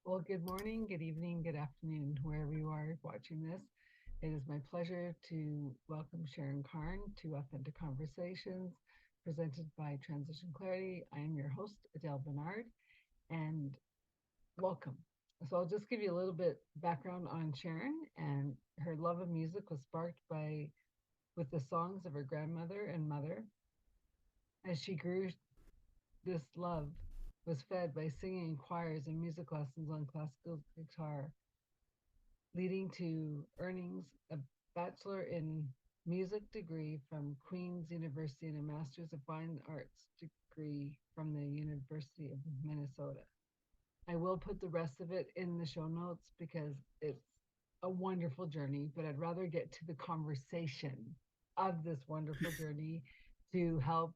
Well, good morning, good evening, good afternoon, wherever you are watching this. It is my pleasure to welcome Sharon Carne to Authentic Conversations, presented by Transition Clarity. I am your host, Adele Bernard, and welcome. So I'll just give you a little bit background on Sharon, and her love of music was sparked by with the songs of her grandmother and mother. As she grew, this love was fed by singing in choirs and music lessons on classical guitar, leading to earnings a Bachelor in Music degree from Queen's University and a Master's of Fine Arts degree from the University of Minnesota. I will put the rest of it in the show notes because it's a wonderful journey, but I'd rather get to the conversation of this wonderful journey to help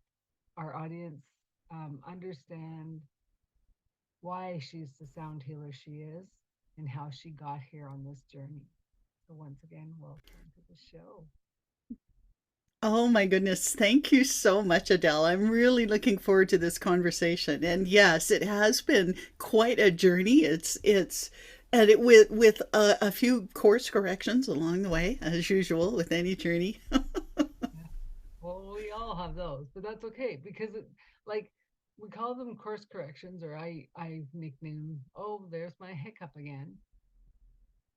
our audience understand why she's the sound healer she is and how she got here on this journey. So, once again, welcome to the show. Oh my goodness. Thank you so much, Adele. I'm really looking forward to this conversation. And yes, it has been quite a journey. And it with a few course corrections along the way, as usual with any journey. Yeah. Well, we all have those, but that's okay because like we call them course corrections, or I nickname, oh, there's my hiccup again.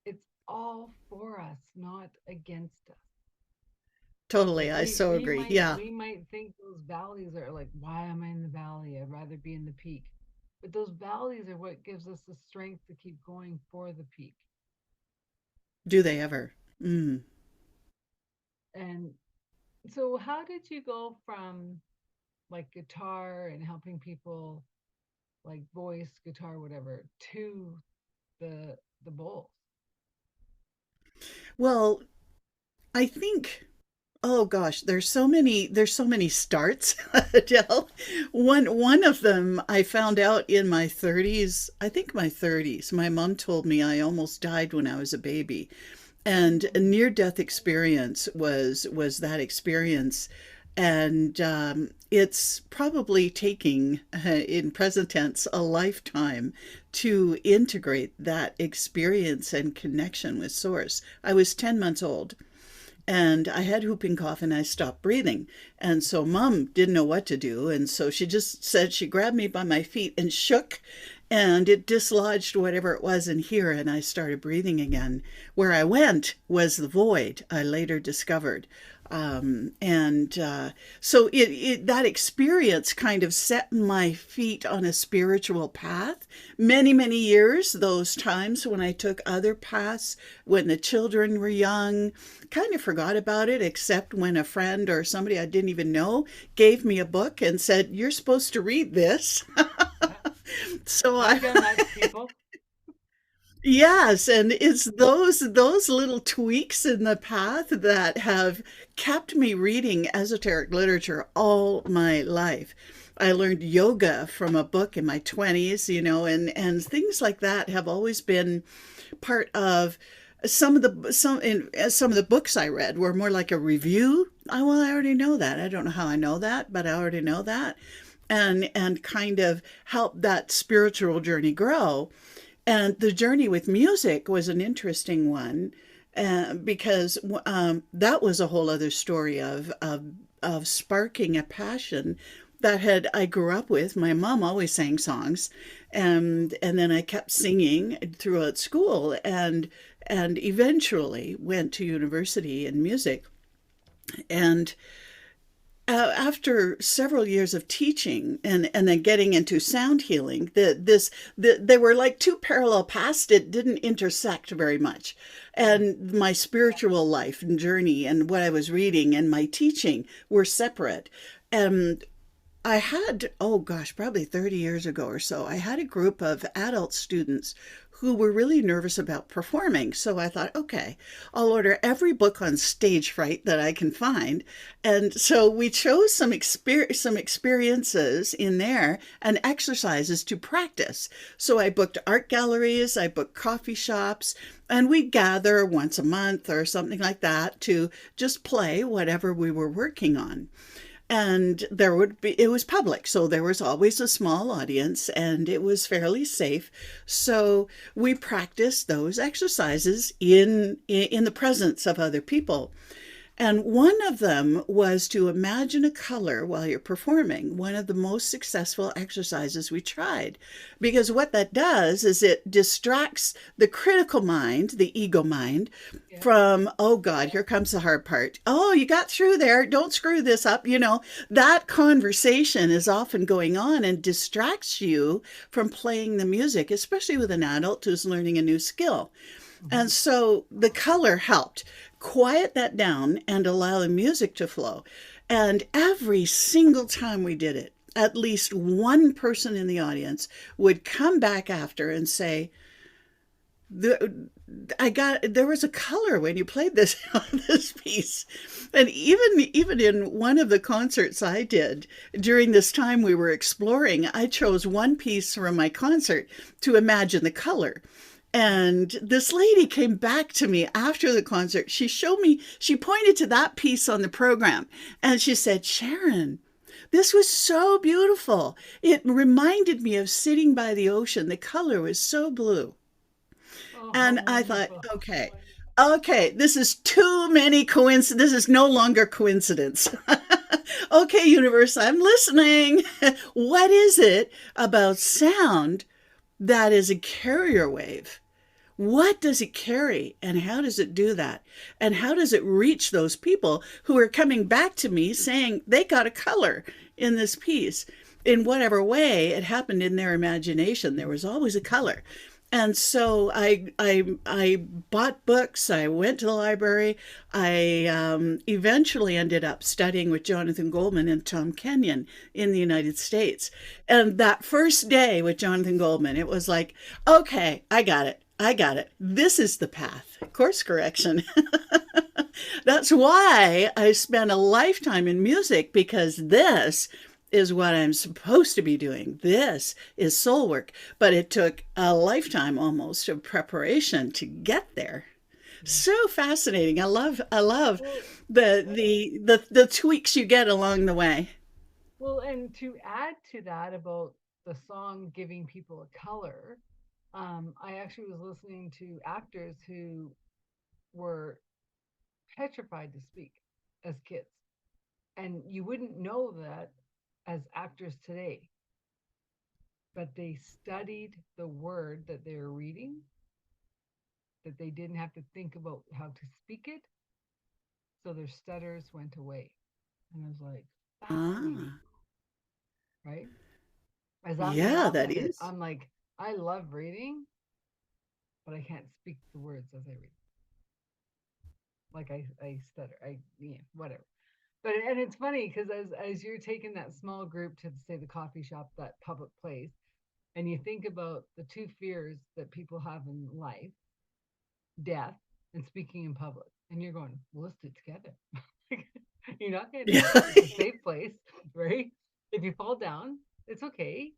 It's all for us, not against us. Totally, Like I so agree. Yeah, we might think those valleys are like, why am I in the valley? I'd rather be in the peak. But those valleys are what gives us the strength to keep going for the peak. do they ever? Mm. And so how did you go from like guitar and helping people like voice, guitar, whatever, to the bowls? Well, I think oh gosh, there's so many starts, Adele. One of them I found out in my 30s, I think my 30s. My mom told me I almost died when I was a baby. And a Mm, near death experience was that experience. And it's probably taking, in present tense, a lifetime to integrate that experience and connection with Source. I was 10 months old and I had whooping cough and I stopped breathing. And so mom didn't know what to do. And so she just said, she grabbed me by my feet and shook, and it dislodged whatever it was in here. And I started breathing again. Where I went was the void, I later discovered. And so that experience kind of set my feet on a spiritual path. Many years, those times when I took other paths when the children were young, kind of forgot about it, except when a friend or somebody I didn't even know gave me a book and said, "You're supposed to read this." yeah, So I, I've done that to people. yes, and it's those little tweaks in the path that have kept me reading esoteric literature all my life. I learned yoga from a book in my 20s, and things like that have always been part of some of the books I read were more like a review. I already know that. I don't know how I know that, but I already know that, and kind of help that spiritual journey grow. And the journey with music was an interesting one, because that was a whole other story of sparking a passion that had I grew up with. My mom always sang songs, and then I kept singing throughout school, and eventually went to university in music. And after several years of teaching and then getting into sound healing, they were like two parallel paths. It didn't intersect very much. Yeah, And my spiritual life and journey and what I was reading and my teaching were separate. And I had, oh gosh, probably 30 years ago or so, I had a group of adult students who were really nervous about performing. So I thought, okay, I'll order every book on stage fright that I can find. And so we chose some experiences in there and exercises to practice. So I booked art galleries, I booked coffee shops, and we gather once a month or something like that to just play whatever we were working on. And there would be, it was public, so there was always a small audience and it was fairly safe. So we practiced those exercises in the presence of other people. And one of them was to imagine a color while you're performing, one of the most successful exercises we tried. Because what that does is it distracts the critical mind, the ego mind, Yeah. from, oh God, here comes the hard part. Oh, you got through there. Don't screw this up. That conversation is often going on and distracts you from playing the music, especially with an adult who's learning a new skill. Hmm. And so the color helped quiet that down and allow the music to flow. And every single time we did it, at least one person in the audience would come back after and say, there was a color when you played this piece. And even in one of the concerts I did during this time we were exploring, I chose one piece from my concert to imagine the color. And this lady came back to me after the concert. She pointed to that piece on the program and she said, Sharon, this was so beautiful. It reminded me of sitting by the ocean. The color was so blue. Oh, how And I thought, wonderful. okay, this is too many coincidences. This is no longer coincidence. Okay, universe, I'm listening. What is it about sound that is a carrier wave? What does it carry and how does it do that? And how does it reach those people who are coming back to me saying they got a color in this piece? In whatever way it happened in their imagination, there was always a color. And so I bought books. I went to the library. I eventually ended up studying with Jonathan Goldman and Tom Kenyon in the United States. And that first day with Jonathan Goldman, it was like, okay, I got it. I got it. This is the path. Course correction. That's why I spent a lifetime in music, because this is what I'm supposed to be doing. This is soul work. But it took a lifetime almost of preparation to get there. Yeah. So fascinating. I love Well, the tweaks you get along the way. well, and to add to that about the song giving people a color, I actually was listening to actors who were petrified to speak as kids. And you wouldn't know that as actors today, but they studied the word that they were reading, that they didn't have to think about how to speak it. So their stutters went away. And I was like, fascinating, Ah, right? As I'm an yeah, that author, is. I'm like, I love reading, but I can't speak the words as I read. Like I stutter. Whatever. But and it's funny because as you're taking that small group to say the coffee shop, that public place, and you think about the two fears that people have in life, death and speaking in public, and you're going, well, let's do it together. You're not going to Yeah. die. It's a safe place, right? If you fall down, it's okay.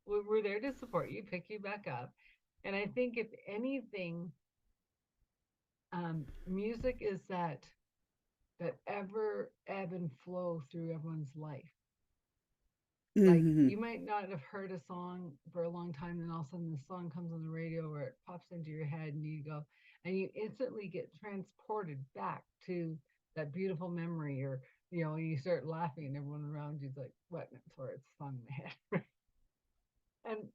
We're there to support you, pick you back up. And I think if anything, music is that ever ebb and flow through everyone's life. Like Hmm. you might not have heard a song for a long time, and all of a sudden the song comes on the radio or it pops into your head, and you go, and you instantly get transported back to that beautiful memory, or you start laughing, and everyone around you's like, "What?" And it's where it's a song in the head, and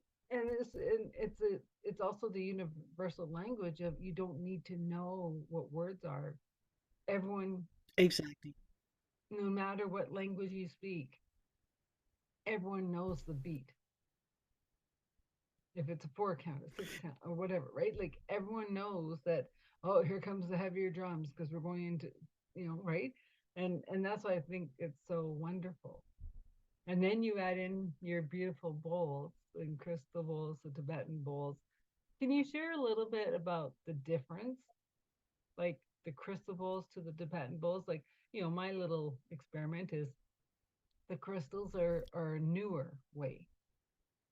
it's also the universal language of you don't need to know what words are. Everyone, Exactly. no matter what language you speak, everyone knows the beat. If it's a 4 count, a 6 count, or whatever, right? Like everyone knows that, oh, here comes the heavier drums because we're going into, right? And that's why I think it's so wonderful. And then you add in your beautiful bowls and crystal bowls, the Tibetan bowls. Can you share a little bit about the difference, like the crystal bowls to the Tibetan bowls? Like, my little experiment is the crystals are a newer way,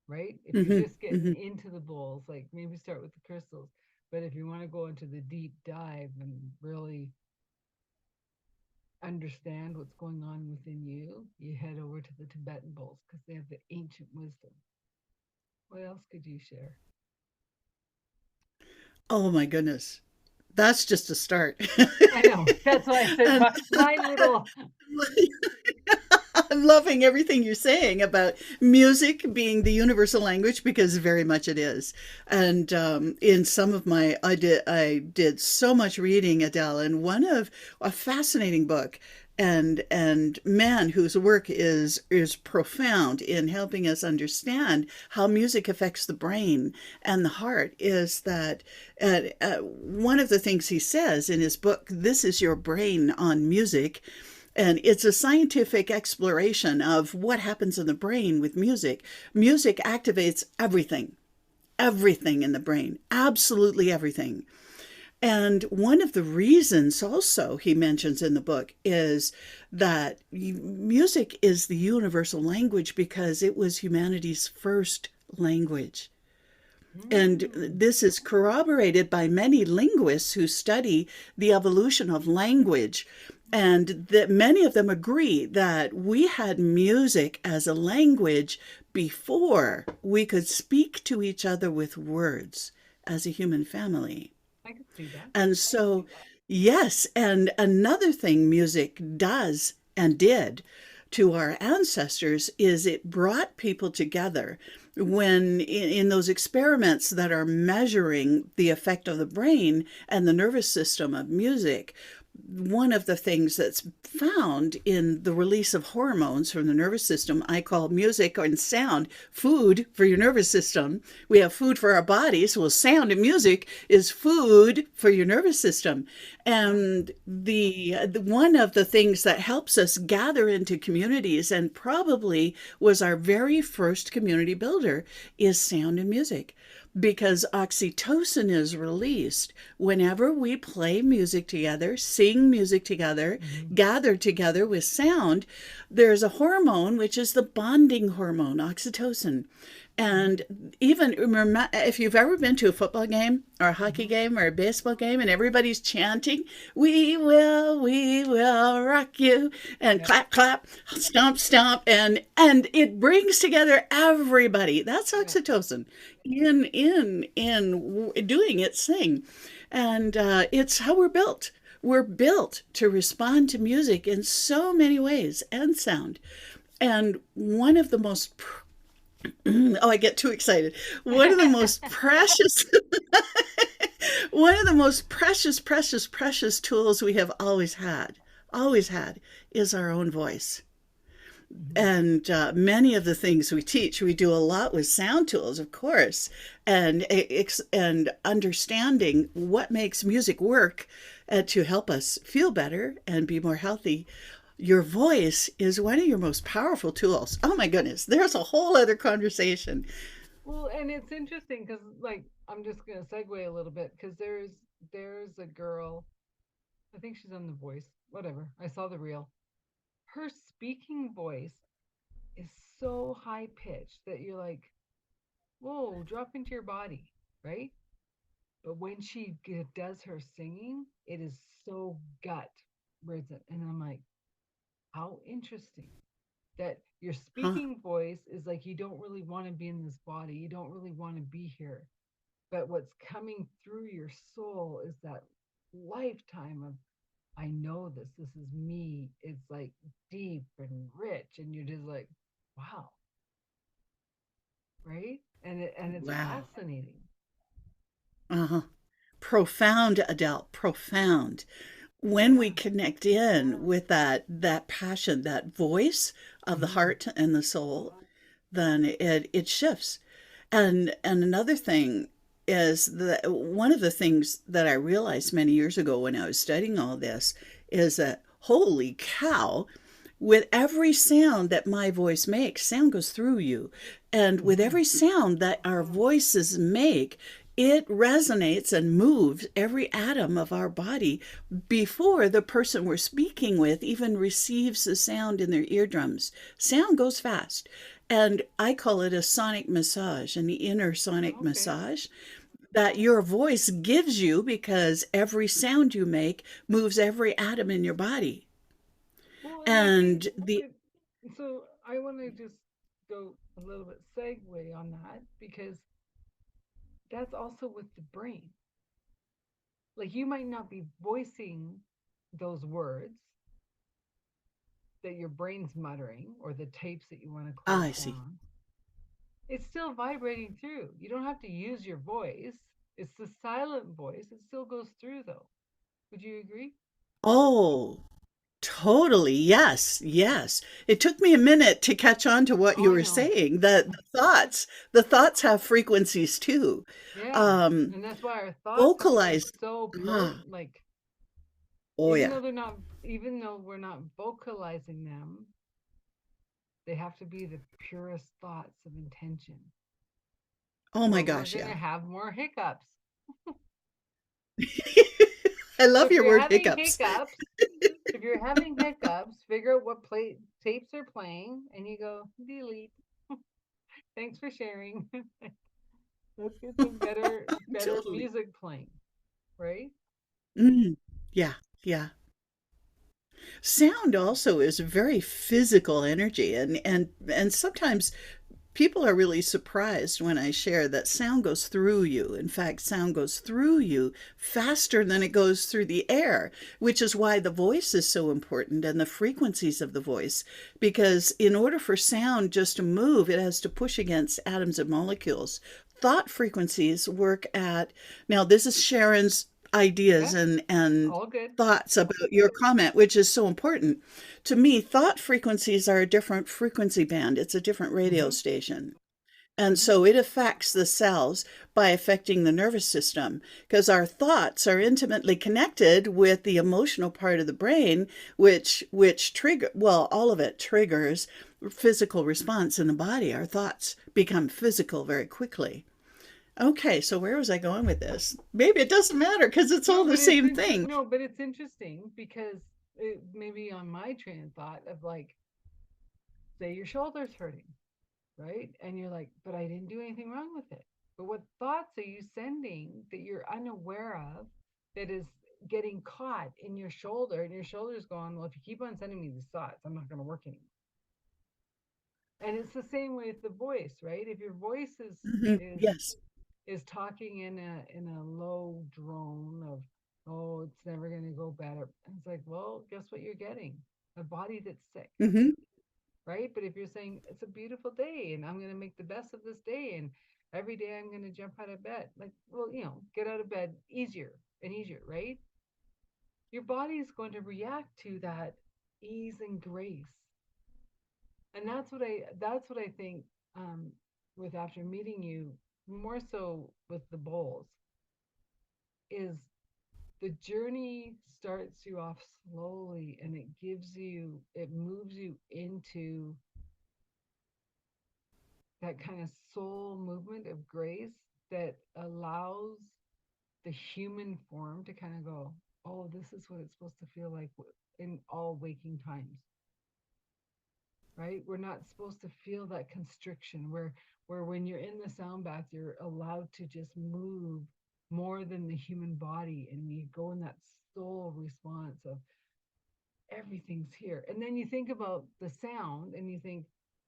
right? If you're Hmm. just getting Hmm. into the bowls, like maybe start with the crystals. But if you want to go into the deep dive and really understand what's going on within you, you head over to the Tibetan bowls because they have the ancient wisdom. What else could you share? Oh my goodness. That's just a start. I know. That's why I said And my little. I'm loving everything you're saying about music being the universal language because very much it is. And in some of my, I did so much reading, Adele, and one of a fascinating book, and man whose work is profound in helping us understand how music affects the brain and the heart is that one of the things he says in his book, "This is your brain on music." And it's a scientific exploration of what happens in the brain with music. Music activates everything, everything in the brain, absolutely everything. And one of the reasons, also, he mentions in the book, is that music is the universal language because it was humanity's first language. And Mm, this is corroborated by many linguists who study the evolution of language. And that many of them agree that we had music as a language before we could speak to each other with words as a human family. I could see that. And so, yes, and another thing music does and did to our ancestors is it brought people together when in those experiments that are measuring the effect of the brain and the nervous system of music, one of the things that's found in the release of hormones from the nervous system, I call music and sound food for your nervous system. We have food for our bodies. Well, sound and music is food for your nervous system. Wow. And the one of the things that helps us gather into communities and probably was our very first community builder is sound and music because oxytocin is released whenever we play music together, sing music together, Hmm. gather together with sound. There's a hormone, which is the bonding hormone, oxytocin. Hmm. And even remember, if you've ever been to a football game or a hockey Hmm. game or a baseball game and everybody's chanting, we will rock you, and Yep. clap, clap, stomp, stomp, and it brings together everybody. That's Yep. oxytocin in doing its thing, and it's how we're built. We're built to respond to music in so many ways and sound. And one of the most oh, I get too excited. One of the most precious, one of the most precious tools we have always had, is our own voice. Hmm. And many of the things we teach, we do a lot with sound tools, of course, and understanding what makes music work to help us feel better and be more healthy. Your voice is one of your most powerful tools. Oh my goodness, there's a whole other conversation. Well, and it's interesting because, like, I'm just gonna segue a little bit because there's a girl. I think she's on The Voice. Whatever. I saw the reel. Her speaking voice is so high pitched that you're like, whoa, drop into your body, right? But when she does her singing, it is so gut risen. And I'm like, how interesting that your Huh? speaking voice is like, you don't really want to be in this body. You don't really want to be here. But what's coming through your soul is that lifetime of, I know this. This is me. It's like deep and rich. And you're just like, wow, right? And it's Wow. fascinating. Uh-huh. Profound, Adele, profound. When we Yeah. connect in with that passion, that voice of the Hmm. heart and the soul, then it shifts. And another thing is that one of the things that I realized many years ago when I was studying all this is that holy cow, with every sound that my voice makes, sound goes through you. And with Hmm. every sound that our voices make, it resonates and moves every atom of our body before the person we're speaking with even receives the sound in their eardrums. Sound goes fast. And I call it a sonic massage, an inner sonic Okay. massage that your voice gives you because every sound you make moves every atom in your body. Well, and I think, And the but so I want to just go a little bit segue on that because that's also with the brain. Like you might not be voicing those words that your brain's muttering or the tapes that you want to close I see. down. It's still vibrating through. You don't have to use your voice. It's the silent voice. It still goes through though. Would you agree? Oh, totally. Yes. Yes. It took me a minute to catch on to what Oh, you I were know. saying, that the thoughts have frequencies too. Yeah. Um, And that's why our thoughts have to be vocalize. so Ah, like oh yeah. even though we're not vocalizing them, they have to be the purest thoughts of intention, Oh my or we're gosh, going to yeah. have more hiccups. I So love if your you're word having hiccups. hiccups, if you're having hiccups, figure out what play tapes are playing and you go delete. Thanks for sharing. Let's get some better Totally. music playing, right? Mm, yeah. Yeah. Sound also is very physical energy, and sometimes people are really surprised when I share that sound goes through you. In fact, sound goes through you faster than it goes through the air, which is why the voice is so important and the frequencies of the voice. Because in order for sound just to move, it has to push against atoms and molecules. Thought frequencies work at, now this is Sharon's ideas Yeah, and all good. thoughts about your comment, which is so important. To me, thought frequencies are a different frequency band. It's a different radio Mm-hmm. station. And Mm-hmm. so it affects the cells by affecting the nervous system because our thoughts are intimately connected with the emotional part of the brain, which trigger, well, all of it triggers physical response in the body. Our thoughts become physical very quickly. Okay, so where was I going with this? Maybe it doesn't matter because it's all No, the but it's same thing. no, but it's interesting because it maybe on my train of thought of like, say your shoulder's hurting, right? And you're like, but I didn't do anything wrong with it. But what thoughts are you sending that you're unaware of that is getting caught in your shoulder and your shoulder's going, well, if you keep on sending me these thoughts, I'm not going to work anymore. And it's the same with the voice, right? If your voice is Yes. is talking in a low drone of, oh, it's never going to go better. And it's like, well, guess what you're getting? A body that's sick, Hmm. right? But if you're saying it's a beautiful day and I'm going to make the best of this day and every day I'm going to jump out of bed, like, well, get out of bed easier and easier, right? Your body is going to react to that ease and grace. And that's what I think, with after meeting you, more so with the bowls, is the journey starts you off slowly and it moves you into that kind of soul movement of grace that allows the human form to kind of go, oh, this is what it's supposed to feel like in all waking times, right? We're not supposed to feel that constriction where when you're in the sound bath, you're allowed to just move more than the human body and you go in that soul response of everything's here. And then you think about the sound and you think,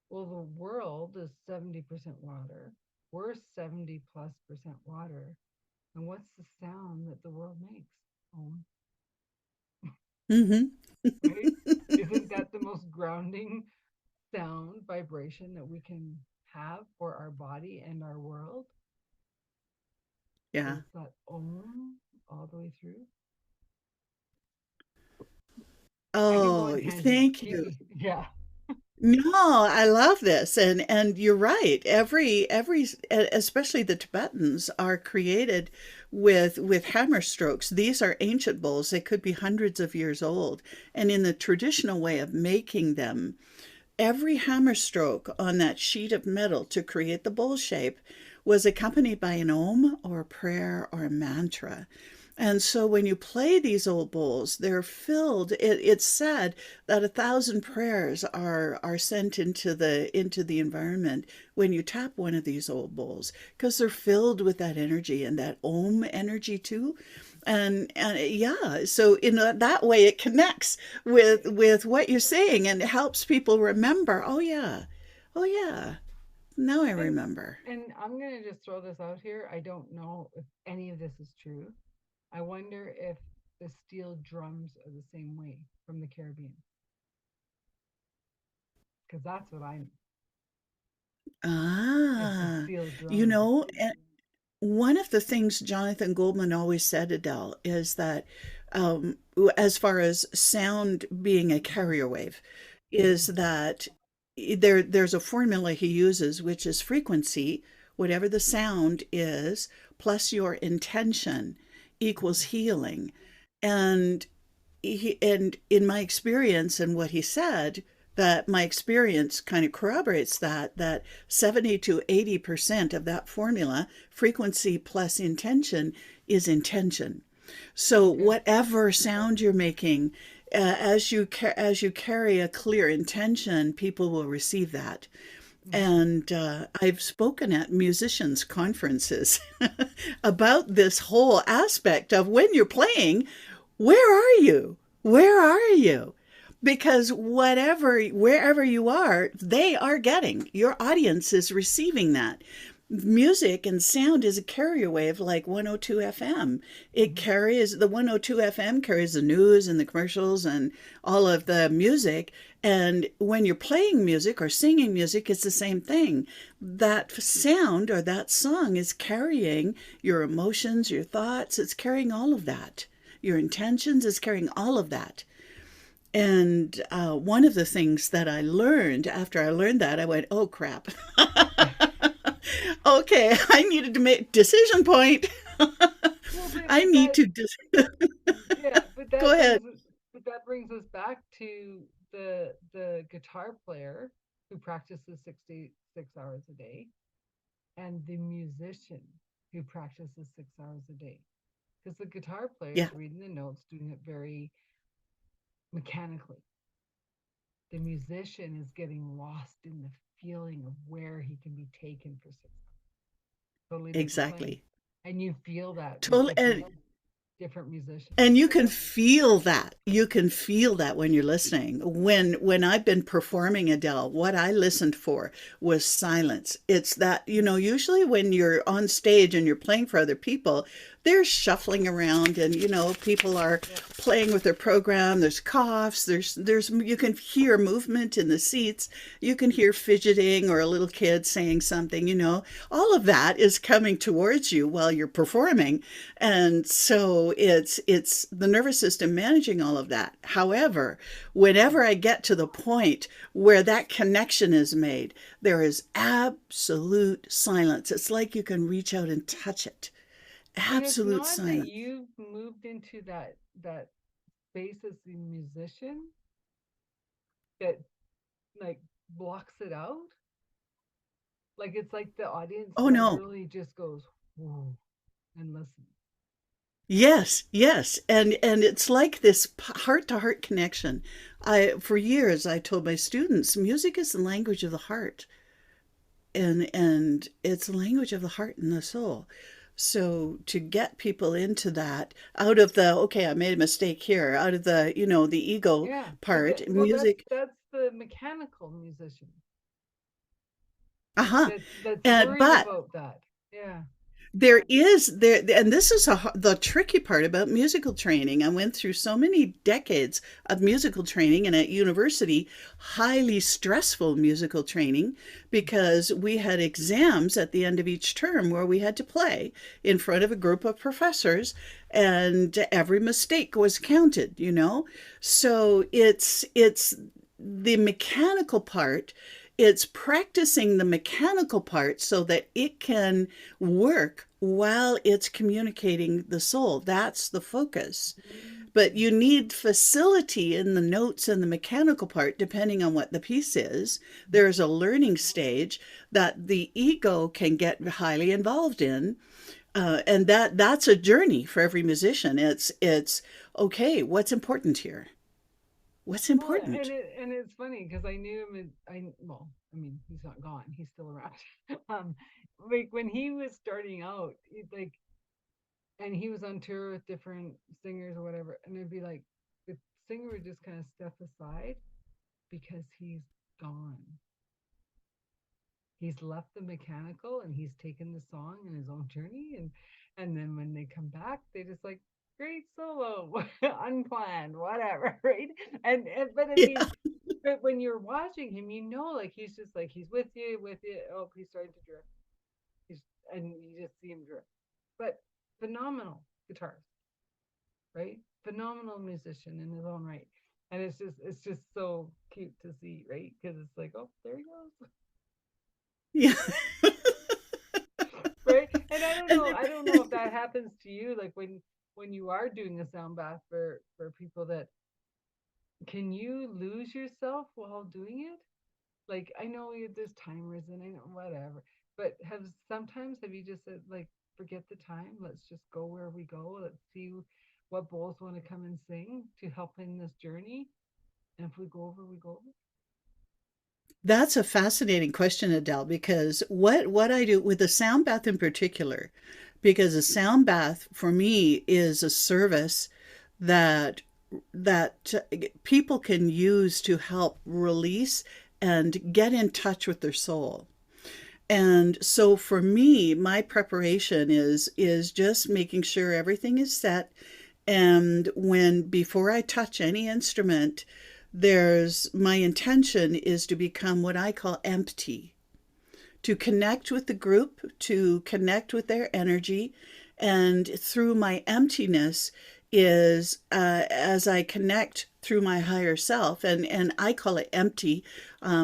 well, the world is 70% water. We're 70 plus percent water. And what's the sound that the world makes? Om, Hmm. right? Isn't that the most grounding sound vibration that we can have for our body and our world? Yeah. Is that Om all the way through? I can go Oh, on tangents. thank Keep you. me, yeah. No, I love this, and you're right. Every especially the Tibetans are created with hammer strokes. These are ancient bowls. They could be hundreds of years old, and in the traditional way of making them, every hammer stroke on that sheet of metal to create the bowl shape was accompanied by an om or a prayer or a mantra. And so when you play these old bowls, they're filled. It's said that 1,000 prayers are sent into the environment when you tap one of these old bowls because they're filled with that energy and that om energy too. And yeah, so in that way it connects with what you're saying, and it helps people remember, oh yeah, oh yeah, now I And remember. I'm gonna just throw this out here. I don't know if any of this is true. I wonder if the steel drums are the same way from the Caribbean, because that's what I know is the Ah, steel you drums. know, and one of the things Jonathan Goldman always said, Adele, is that um, as far as sound being a Mm-hmm. carrier wave, Mm-hmm. is that there's a formula he uses, which is frequency, whatever the sound is, plus your intention equals healing. And and in my experience and what he said, that my experience kind of corroborates that 70 to 80% of that formula, frequency plus intention, is intention. So Okay. whatever sound you're making, as you carry a clear intention, people will receive that. Mm-hmm. And I've spoken at musicians' conferences about this whole aspect of when you're playing, where are you? Where are you? Because wherever you are, they are getting, your audience is receiving that. Music and sound is a carrier wave like 102 FM. It Mm-hmm. carries, the 102 FM carries the news and the commercials and all of the music. And when you're playing music or singing music, it's the same thing. That sound or that song is carrying your emotions, your thoughts, it's carrying all of that. Your intentions is carrying all of that. And one of the things that I learned after I learned that, I went, oh crap. Okay, I needed to make decision point. Well, I but need that to yeah, but go ahead. that brings us back to the guitar player who practices 66 hours a day and the musician who practices 6 hours a day. Because the guitar player Yeah, is reading the notes, doing it very mechanically. The musician is getting lost in the feeling of where he can be taken for 6 hours. Totally different playing. exactly. And you feel that with Totally. different musicians. And you can feel that. You can feel that when you're listening. When I've been performing, Adele, what I listened for was silence. It's that, usually when you're on stage and you're playing for other people, they're shuffling around and people are Yeah. playing with their program. There's coughs, there's you can hear movement in the seats. You can hear fidgeting or a little kid saying something. All of that is coming towards you while you're performing. And so it's the nervous system managing all of that. However, whenever I get to the point where that connection is made, there is absolute silence. It's like you can reach out and touch it. And it's Absolute not that silence. you've moved into that space as the musician that like blocks it out. Like it's like the audience Oh no. literally just goes whoa and listens. Yes, yes. And it's like this heart to heart connection. I For years I told my students music is the language of the heart. And it's a language of the heart and the soul. So to get people into that, out of the okay, I made a mistake here, out of the ego Yeah, but part, well, music. that's the mechanical musician Uh-huh. that's And worried but about that. Yeah, there, and this is the tricky part about musical training. I went through so many decades of musical training, and at university, highly stressful musical training, because we had exams at the end of each term where we had to play in front of a group of professors, and every mistake was counted. So it's the mechanical part. It's practicing the mechanical part so that it can work while it's communicating the soul. That's the focus. But you need facility in the notes and the mechanical part, depending on what the piece is. There's a learning stage that the ego can get highly involved in. And that's a journey for every musician. It's okay, what's important here? What's well, important? and it's funny because I knew him. Well, I mean, he's not gone; he's still around. um, like when he was starting out, like and he was on tour with different singers or whatever, and it'd be like the singer would just kind of step aside because he's gone. He's left the mechanical and he's taken the song in his own journey, and then when they come back, they just like great solo, unplanned, whatever, right? And but I Yeah. mean, but when you're watching him, you know, like he's just like he's with you. Oh, he's starting to drift. He's and you just see him drift. But phenomenal guitarist, right? Phenomenal musician in his own right. And it's just so cute to see, right? Because it's like, oh, there he goes, Yeah. right? And And I don't know if that happens to you, like when you are doing a sound bath for people that can you lose yourself while doing it? Like I know there's timers and I know whatever, but have you just said like forget the time, let's just go where we go, let's see what bowls want to come and sing to help in this journey, and if we go over, we go over. that's a fascinating question, Adele, because what I do with the sound bath in particular, because a sound bath for me is a service that that people can use to help release and get in touch with their soul. And so for me, my preparation is just making sure everything is set. And when before I touch any instrument, there's my intention is to become what I call empty, to connect with the group, to connect with their energy. And through my emptiness is as I connect through my higher self, and I call it empty.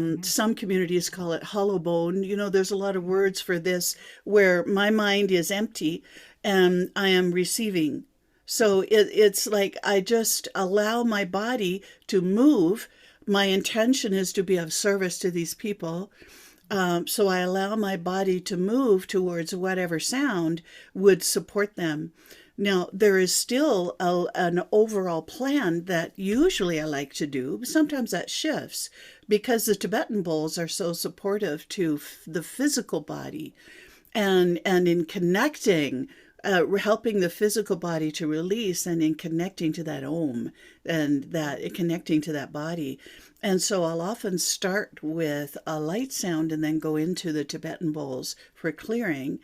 Mm-hmm. Some communities call it hollow bone. You know, there's a lot of Mm-hmm. words for this where my mind is empty and I am receiving. So it's like I just allow my body to move. My intention is to be of service to these people, so I allow my body to move towards whatever sound would support them. Now, there is still an overall plan that usually I like to do. Sometimes that shifts because the Tibetan bowls are so supportive to the physical body, and in connecting, helping the physical body to release, and in connecting to that om, and that connecting to that body. And so I'll often start with a light sound and then go into the Tibetan bowls for clearing,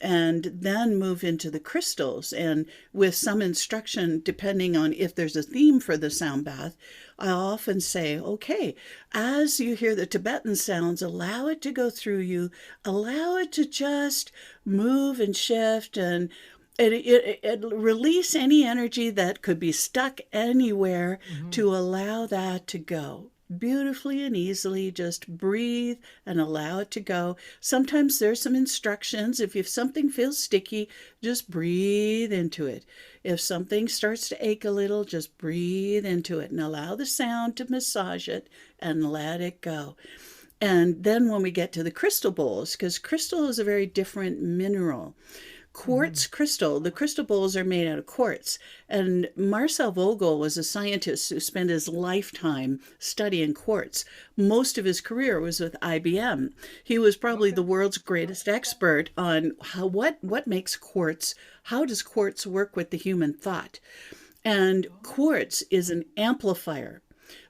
and then move into the crystals. And with some instruction, depending on if there's a theme for the sound bath, I often say, okay, as you hear the Tibetan sounds, allow it to go through you, allow it to just move and shift, and it release any energy that could be stuck anywhere, Mm-hmm. to allow that to go beautifully and easily. Just breathe and allow it to go. Sometimes there's some instructions. If something feels sticky, just breathe into it. If something starts to ache a little, just breathe into it and allow the sound to massage it and let it go. And then when we get to the crystal bowls, because crystal is a very different mineral. Mm-hmm. Quartz crystal, the crystal bowls are made out of quartz. And Marcel Vogel was a scientist who spent his lifetime studying quartz. Most of his career was with IBM. He was probably Okay. the world's greatest expert on what makes quartz, how does quartz work with the human thought. And Oh. quartz is an amplifier.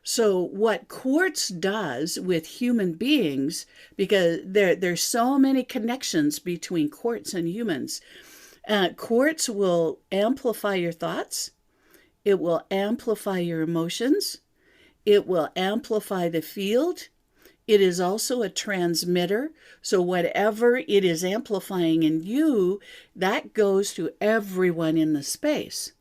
So what quartz does with human beings, because there's so many connections between quartz and humans, quartz will amplify your thoughts. It will amplify your emotions. It will amplify the field. It is also a transmitter. So whatever it is amplifying in you, that goes to everyone in the space.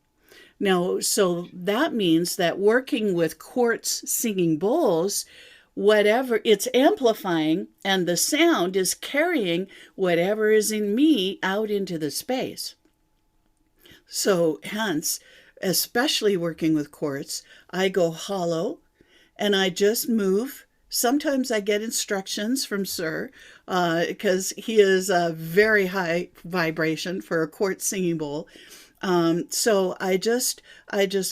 Now, so that means that working with quartz singing bowls, whatever it's amplifying, and the sound is carrying whatever is in me out into the space. So, hence, especially working with quartz, I go hollow and I just move. Sometimes I get instructions from Sir, because he is a very high vibration for a quartz singing bowl. So I just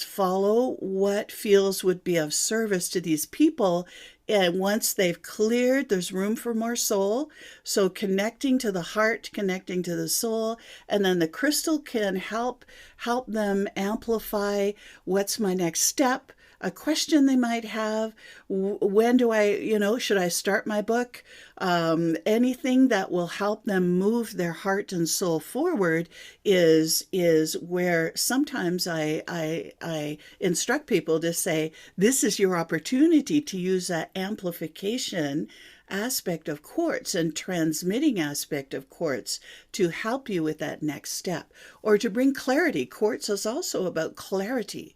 follow what feels would be of service to these people And once they've cleared, there's room for more soul. So connecting to the heart, connecting to the soul, and then the crystal can help them amplify what's my next step, a question they might have. When do I, should I start my book? Anything that will help them move their heart and soul forward is where sometimes I instruct people to say, this is your opportunity to use that amplification aspect of quartz and transmitting aspect of quartz to help you with that next step or to bring clarity. Quartz is also about clarity.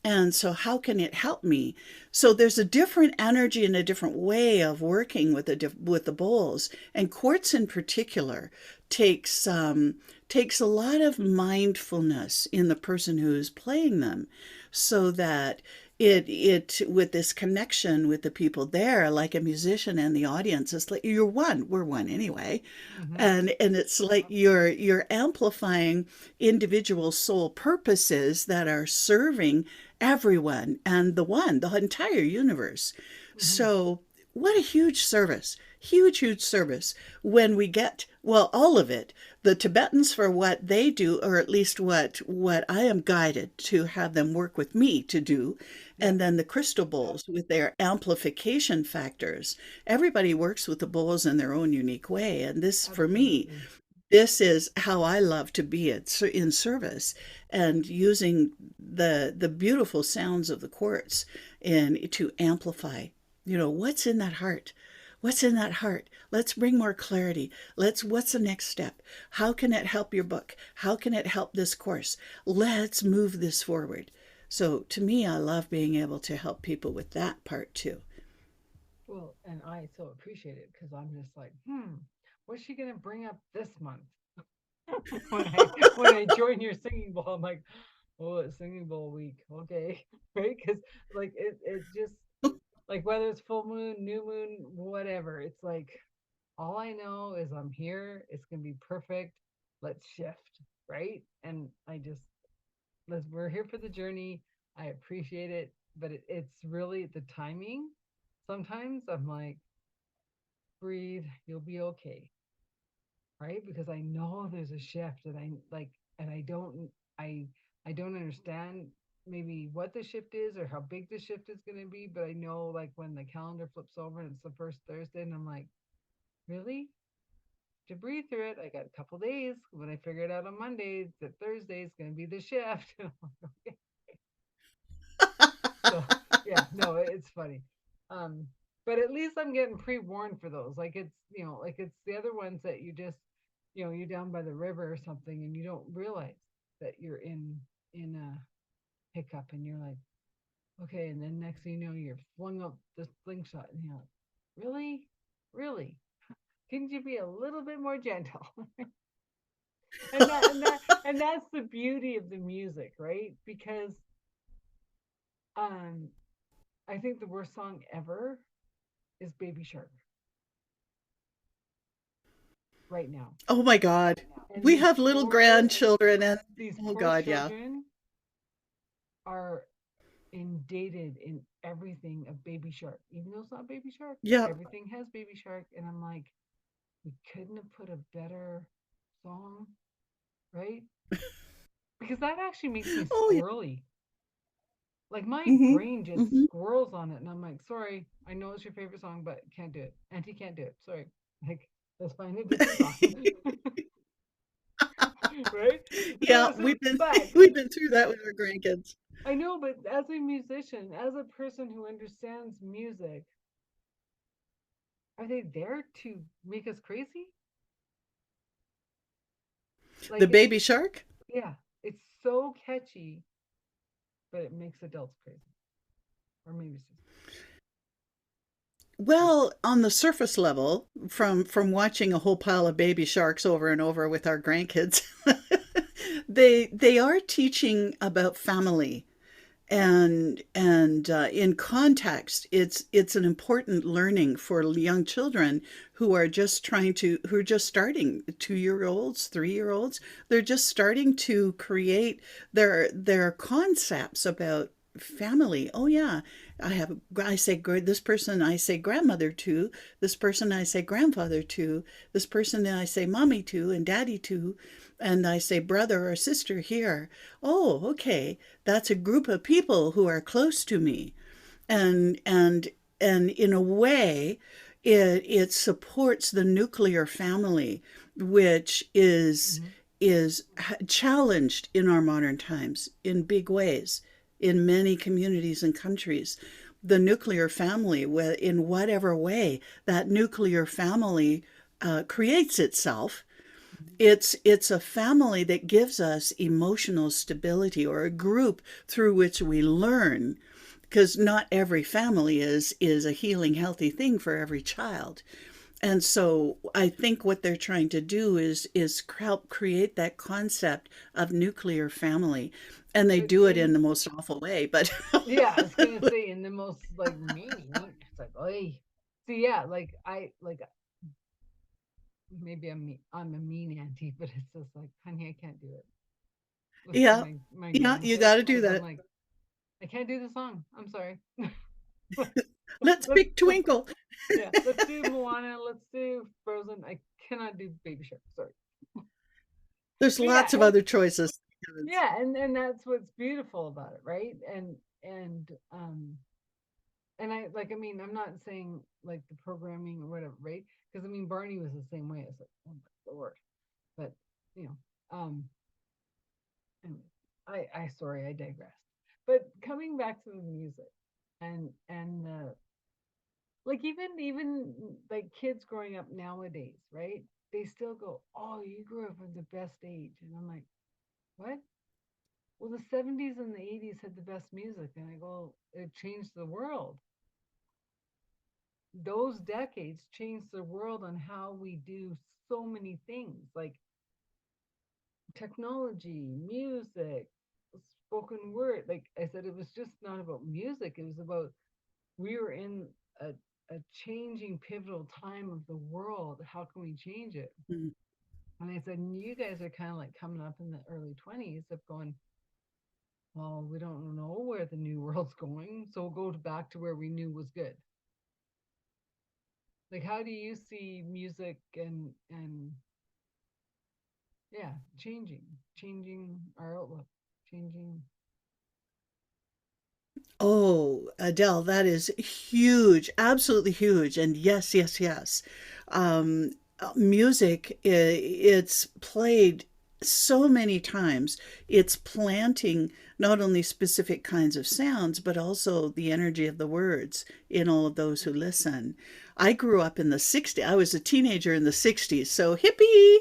And so, how can it help me? So, there's a different energy and a different way of working with the bowls. And quartz, in particular, takes a lot of mindfulness in the person who's playing them, so that it with this connection with the people there, like a musician and the audience, it's like you're one. We're one anyway, Mm-hmm. and it's like you're amplifying individual soul purposes that are serving everyone and the entire universe. Mm-hmm. So what a huge service, huge service when we get, well, all of it, the Tibetans for what they do, or at least what I am guided to have them work with me to do, Yep. and then the crystal bowls with their amplification factors. Everybody works with the bowls in their own unique way, and this, for me, Absolutely. this is how I love to be in service, and using the beautiful sounds of the quartz and to amplify. What's in that heart? What's in that heart? Let's bring more clarity. What's the next step? How can it help your book? How can it help this course? Let's move this forward. So to me, I love being able to help people with that part too. Well, and I so appreciate it because I'm just like, what's she gonna bring up this month? When I join your singing bowl, I'm like, oh, it's singing bowl week, okay, right? Because like it just like whether it's full moon, new moon, whatever, it's like all I know is I'm here. It's gonna be perfect. Let's shift, right? And I just we're here for the journey. I appreciate it, but it's really the timing. Sometimes I'm like, breathe, you'll be okay, right? Because I know there's a shift, and I like, and I, I don't understand maybe what the shift is or how big the shift is going to be, but I know like when the calendar flips over and it's the first Thursday, and I'm like, really? To breathe through it, I got a couple days. When I figure it out on Monday, that Thursday is going to be the shift. So yeah, no, it's funny. Um, but at least I'm getting pre-warned for those. Like it's like it's the other ones that you just you're down by the river or something and you don't realize that you're in a hiccup and you're like, okay, and then next thing you know, you're flung up the slingshot and you're like, really? Really? Couldn't you be a little bit more gentle? And that's the beauty of the music, right? Because um I think the worst song ever is Baby Shark right now. Oh my God. And We have little grandchildren, and these oh poor God, yeah. children are inundated in everything of Baby Shark. Even though it's not Baby Shark, Yeah. everything has Baby Shark. And I'm like, we couldn't have put a better song, right? Because that actually makes me Oh yeah. squirrely. Like my Mm-hmm. brain just Mm-hmm. squirrels on it. And I'm like, sorry, I know it's your favorite song, but can't do it. Auntie can't do it. Sorry. Like, let's find a different song. Right? Yeah, But we've been through that with our grandkids. I know, but as a musician, as a person who understands music, are they there to make us crazy? The Like it's baby shark? yeah, it's so catchy, but it makes adults crazy, or maybe it's just Well, on the surface level, from watching a whole pile of baby sharks over and over with our grandkids, they are teaching about family, and in context, it's an important learning for young children who are just starting, 2 year olds, 3 year olds. They're just starting to create their concepts about family. Oh yeah, I say this person I say grandmother to, this person I say grandfather to, this person I say mommy to and daddy to, and I say brother or sister here. Oh, okay, that's a group of people who are close to me, and in a way, it supports the nuclear family, which Hmm. is challenged in our modern times in big ways in many communities and countries. The nuclear family, in whatever way that nuclear family creates itself, it's a family that gives us emotional stability, or a group through which we learn, because not every family is a healing, healthy thing for every child. And so I think what they're trying to do is help create that concept of nuclear family, and they But do it in in the most awful way. But Yeah, I was gonna say in the most like mean. It's like, oh, so yeah, like I like maybe I'm a mean auntie, but it's just like, honey, I can't do it with yeah, my yeah, you grandkids got to do because I'm that. like, I can't do the song. I'm sorry. Let's let's pick let's Twinkle. yeah, let's do Moana. Let's do Frozen. I cannot do Baby Shark. Sorry. There's But yeah, lots of other choices. and that's what's beautiful about it, right? And and I like, I mean, I'm not saying like the programming or whatever, right? Because I mean, Barney was the same way. It's like, oh my lord. But you know, anyway, I sorry, I digressed. But coming back to the music and like even like kids growing up nowadays, right? They still go, oh, you grew up at the best age, and I'm like, what? Well, the 70s and the 80s had the best music, and I go, it changed the world. Those decades changed the world on how we do so many things like technology, music, spoken word. Like I said, it was just not about music, it was about we were in a, a changing pivotal time of the world. How can we change it? Mm. And I said, you guys are kind of like coming up in the early 20s of going, well, we don't know where the new world's going, so we'll go back to where we knew was good. Like, how do you see music and yeah, changing our outlook, changing. Oh, Adele, that is huge, absolutely huge. And yes, yes, yes. Music, it's played so many times. It's planting not only specific kinds of sounds, but also the energy of the words in all of those who listen. I grew up in the 60s. I was a teenager in the 60s, so hippie,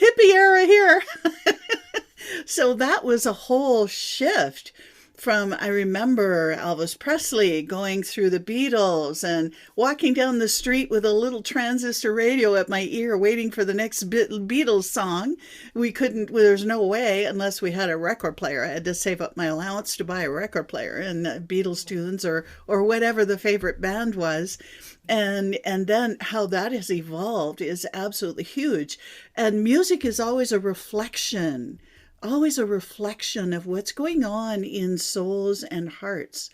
hippie era here. So that was a whole shift from, I remember Elvis Presley going through the Beatles and walking down the street with a little transistor radio at my ear waiting for the next Beatles song. We couldn't, there's no way unless we had a record player. I had to save up my allowance to buy a record player and Beatles tunes, or whatever the favorite band was. And then how that has evolved is absolutely huge. And music is always a reflection of what's going on in souls and hearts.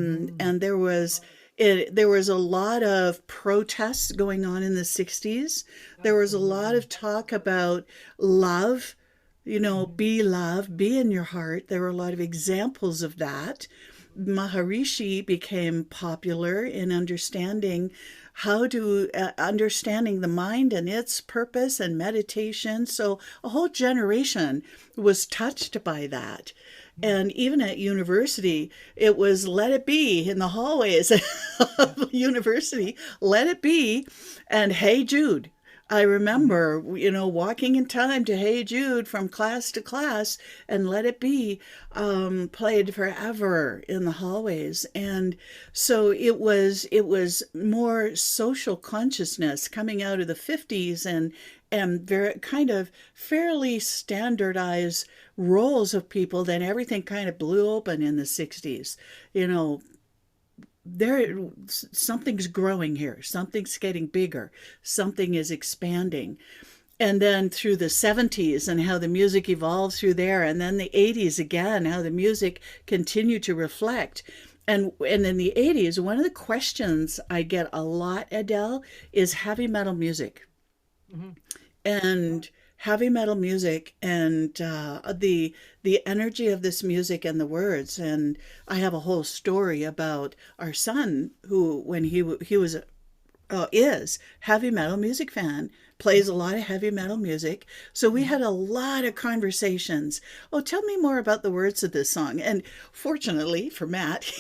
Mm-hmm. And there was a lot of protests going on in the 60s. There was a lot Absolutely. of talk about love, Mm-hmm. be love, be in your heart. There were a lot of examples of that. Maharishi became popular in understanding the mind and its purpose and meditation. So a whole generation was touched by that. Yeah. And even at university, it was let it be in the hallways Yeah. of university, let it be, and Hey Jude. I Mm-hmm. remember, walking in time to Hey Jude from class to class, and Let It Be played forever in the hallways. And so it was more social consciousness coming out of the 50s, and very kind of fairly standardized roles of people. Then everything kind of blew open in the 60s. You know, there something's growing here, something's getting bigger, something is expanding. and then through the 70s and how the music evolved through there, and then the 80s again, how the music continued to reflect. And in the 80s, one of the questions I get a lot, Adele, is heavy metal music. Hmm. And heavy metal music and the energy of this music and the words. And I have a whole story about our son who, when he was is heavy metal music fan, plays a Hmm. lot of heavy metal music. So we Hmm. had a lot of conversations. Oh, tell me more about the words of this song. And fortunately for Matt,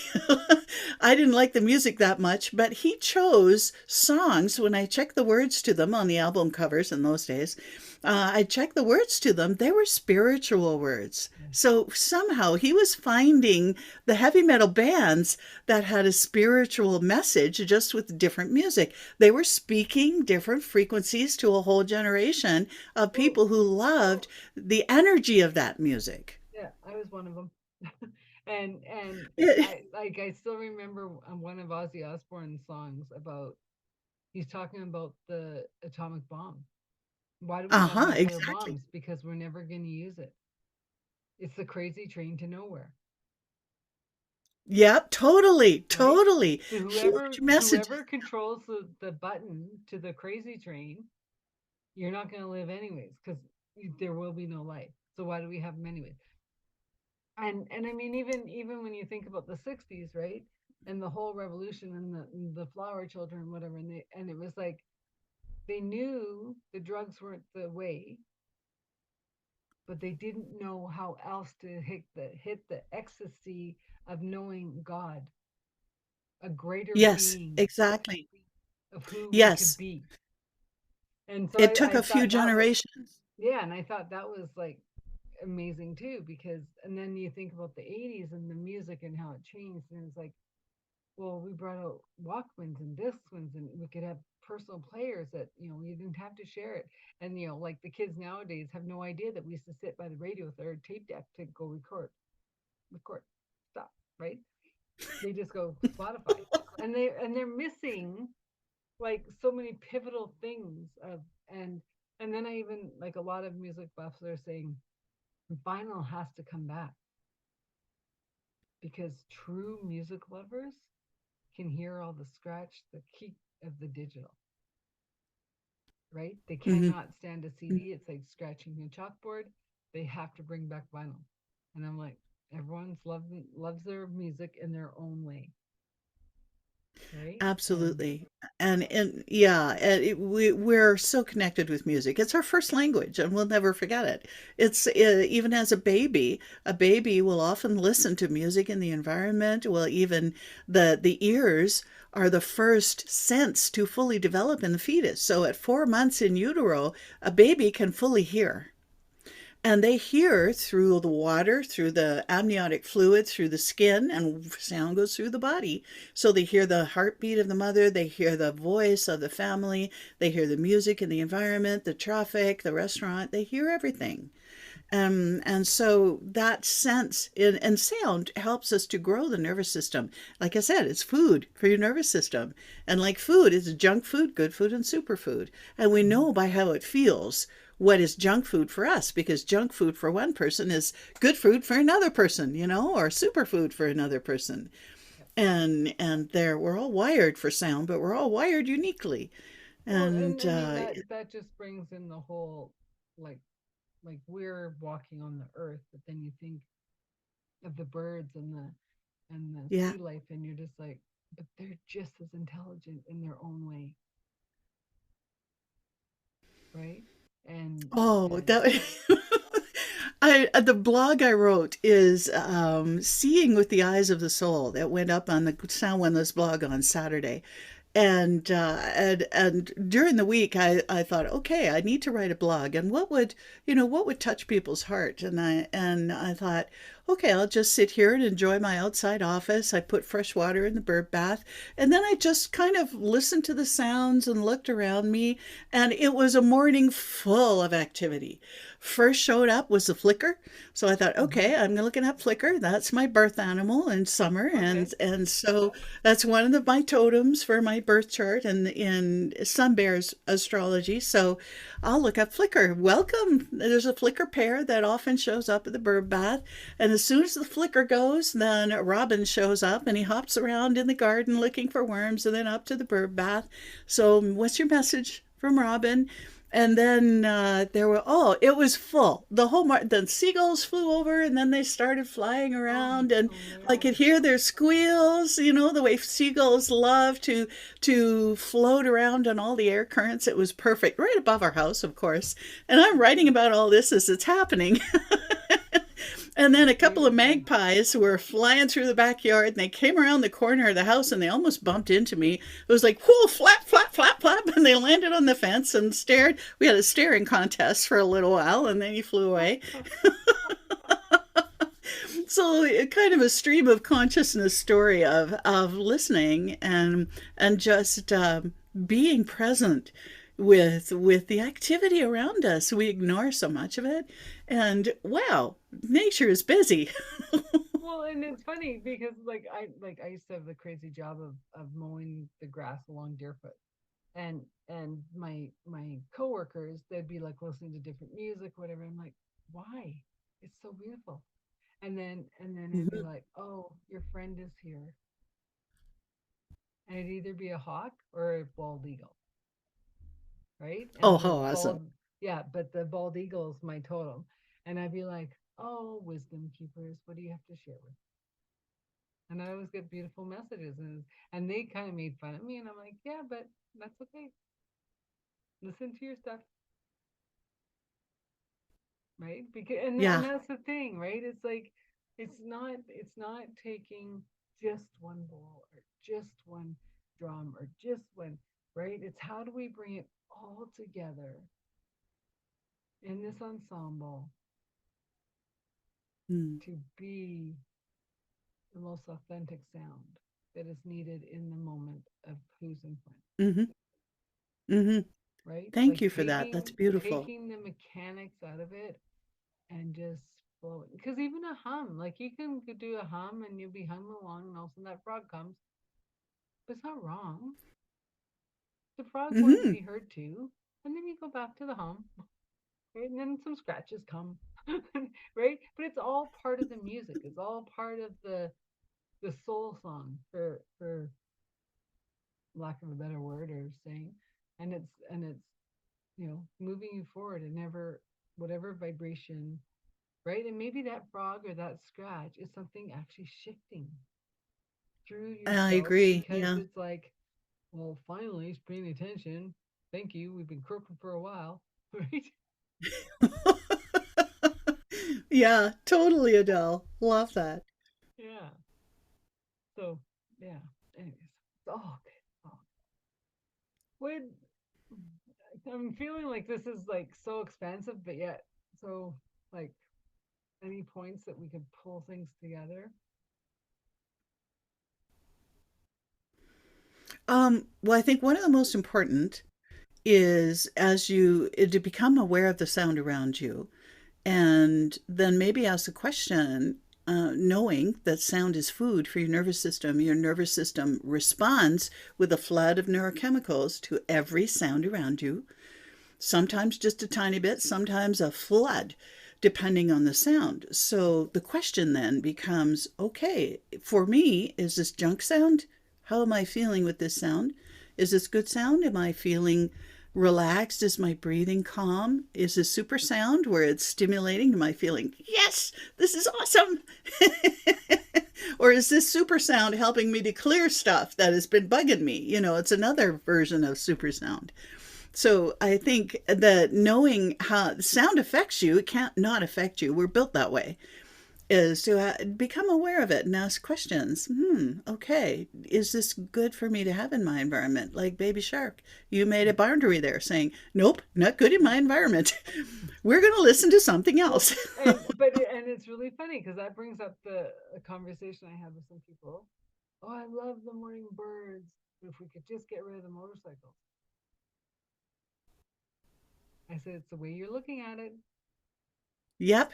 I didn't like the music that much, but he chose songs when I checked the words to them on the album covers in those days. I checked the words to them. They were spiritual words. Yeah. So somehow he was finding the heavy metal bands that had a spiritual message just with different music. They were speaking different frequencies to a whole generation of Oh, people who loved the energy of that music. yeah, I was one of them. And It, I still remember one of Ozzy Osbourne's songs about he's talking about the atomic bomb. Why do we have uh-huh, nuclear exactly. bombs? Because we're never going to use it. It's the crazy train to nowhere, Yep, totally, right? totally. So Huge whoever messages. controls the button to the crazy train, you're not going to live anyways because there will be no life. So why do we have them anyways? And I mean, even when you think about the '60s, right, and the whole revolution and the flower children, whatever, and it was like they knew the drugs weren't the way, but they didn't know how else to hit the ecstasy of knowing God, a greater Yes, being exactly. of who we could Yes. be. And so It took I a few thought that was, generations. yeah, and I thought that was like amazing too, because and then you think about the '80s and the music and how it changed, and it's like, well, we brought out Walkmans and Discmans, and we could have personal players that you didn't have to share it. And like the kids nowadays have no idea that we used to sit by the radio with our tape deck to go record, stop, right? They just go Spotify, and they're missing like so many pivotal things of and then I even like a lot of music buffs are saying vinyl has to come back because true music lovers can hear all the scratch, the keep of the digital, right? They Hmm. cannot stand a CD. It's like scratching a chalkboard. They have to bring back vinyl. And I'm like, loves their music in their own way, right? And Absolutely. And yeah, and we're so connected with music. It's our first language and we'll never forget it. It's even as a baby will often listen to music in the environment. Well, even the ears are the first sense to fully develop in the fetus. So at 4 months in utero, a baby can fully hear. And they hear through the water, through the amniotic fluid, through the skin, and sound goes through the body. So they hear the heartbeat of the mother, they hear the voice of the family, they hear the music in the environment, the traffic, the restaurant, they hear everything. And so that sense and sound helps us to grow the nervous system. Like I said, it's food for your nervous system. And like food, it's junk food, good food, and superfood. And we mhm. know by how it feels what is junk food for us, because junk food for one person is good food for another person, or superfood for another person. Yeah. And there we're all wired for sound, but we're all wired uniquely. Well, and And I mean that just brings in the whole like we're walking on the earth, but then you think of the birds and the yeah. sea life, and you're just like, but they're just as intelligent in their own way, right? And Oh, and that I the blog I wrote is "Seeing with the Eyes of the Soul" that went up on the Sound Wellness blog on Saturday, and during the week I thought, okay, I need to write a blog, and what would touch people's heart, and I thought, okay, I'll just sit here and enjoy my outside office. I put fresh water in the bird bath. And then I just kind of listened to the sounds and looked around me. And it was a morning full of activity. First showed up was the flicker. So I thought, Hmm. okay, I'm looking at flicker. That's my birth animal in summer. Okay. And so that's one of my totems for my birth chart and in Sun Bear's astrology. So I'll look up flicker. Welcome. There's a flicker pair that often shows up at the bird bath. And as soon as the flicker goes, then Robin shows up and he hops around in the garden looking for worms and then up to the bird bath. So, what's your message from Robin? And then there were, oh, it was full. The seagulls flew over and then they started flying Oh, around, and I could hilarious. hear their squeals, the way seagulls love to float around on all the air currents. It was perfect, right above our house, of course. And I'm writing Hmm. about all this as it's happening. And then That's a couple of beautiful. magpies were flying through the backyard and they came around the corner of the house and they almost bumped into me. It was like, whoo, flap, flap, flap, flap. And they landed on the fence and stared. We had a staring contest for a little while and then he flew away. So kind of a stream of consciousness story of listening and just being present with the activity around us. We ignore so much of it, and wow, nature is busy. Well, and it's funny because I used to have the crazy job of mowing the grass along Deerfoot. And my coworkers, they'd be like listening to different music, whatever. I'm like, why? It's so beautiful. And then it'd be like, oh, your friend is here. And it'd either be a hawk or a bald eagle, right? Oh, And how the awesome! yeah, but the bald eagle is my totem. And I'd be like, oh, wisdom keepers, what do you have to share with? And I always get beautiful messages, and they kind of made fun of me, and I'm like, yeah, but that's okay. Listen to your stuff, right? Because and Yeah. that's the thing, right? It's like it's not taking just one bowl or just one drum or just one, right? It's how do we bring it all together in this ensemble Mm. to be the most authentic sound that is needed in the moment of who's in front, Mm-hmm. Mm-hmm. right? Thank Like you for that. That's taking beautiful. taking the mechanics out of it and just flow it. Because even a hum, like you can do a hum and you'll be humming along, and all of a sudden that frog comes, but it's not wrong. The frog wanted to Mm-hmm. be heard too, and then you go back to the hum, right? And then some scratches come, right? But it's all part of the music. It's all part of the soul song, for lack of a better word or saying, and it's moving you forward and never whatever vibration, right? And maybe that frog or that scratch is something actually shifting through I yourself agree. because Yeah. it's like, well, finally he's paying attention. Thank you. We've been croaking for a while, right? Yeah. Totally, Adele. Love that. Yeah. So, yeah. Anyways, it's all good. Oh, would I'm feeling like this is like so expensive, but yet so like any points that we could pull things together. Well, I think one of the most important is to become aware of the sound around you, and then maybe ask the question, knowing that sound is food for your nervous system responds with a flood of neurochemicals to every sound around you, sometimes just a tiny bit, sometimes a flood, depending on the sound. So the question then becomes, okay, for me, is this junk sound? How am I feeling with this sound? Is this good sound? Am I feeling relaxed? Is my breathing calm? Is this super sound where it's stimulating? Am I feeling, yes, this is awesome? Or is this super sound helping me to clear stuff that has been bugging me? It's another version of super sound. So I think that knowing how sound affects you, it can't not affect you. We're built that way. Is to become aware of it and ask questions. Okay, is this good for me to have in my environment? Like Baby Shark, you made a boundary there saying, nope, not good in my environment. We're going to listen to something Well, else. and it's really funny because that brings up the a conversation I had with some people. Oh, I love the morning birds. But if we could just get rid of the motorcycles, I said it's the way you're looking at it. Yep.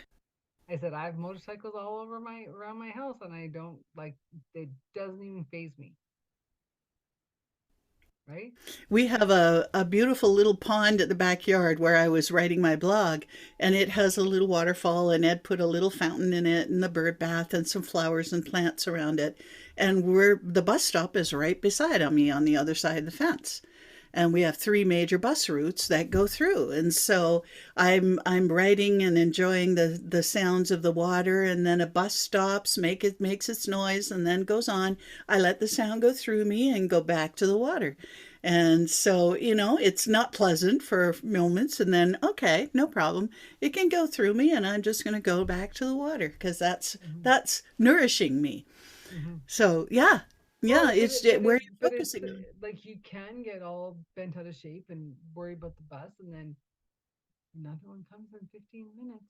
I said I have motorcycles all over my around my house, and I don't like it. Doesn't even phase me, right? We have a beautiful little pond at the backyard where I was writing my blog, and it has a little waterfall, and Ed put a little fountain in it, and the bird bath, and some flowers and plants around it. And the bus stop is right beside me on the other side of the fence. And we have three major bus routes that go through. And so I'm writing and enjoying the sounds of the water, and then a bus stops, makes its noise, and then goes on. I let the sound go through me and go back to the water. And so, it's not pleasant for moments, and then okay, no problem. It can go through me, and I'm just going to go back to the water because Mm-hmm. that's nourishing me. Mm-hmm. So, yeah. Yeah, Well, it's where you're but it's focusing on. like you can get all bent out of shape and worry about the bus, and then another one comes in 15 minutes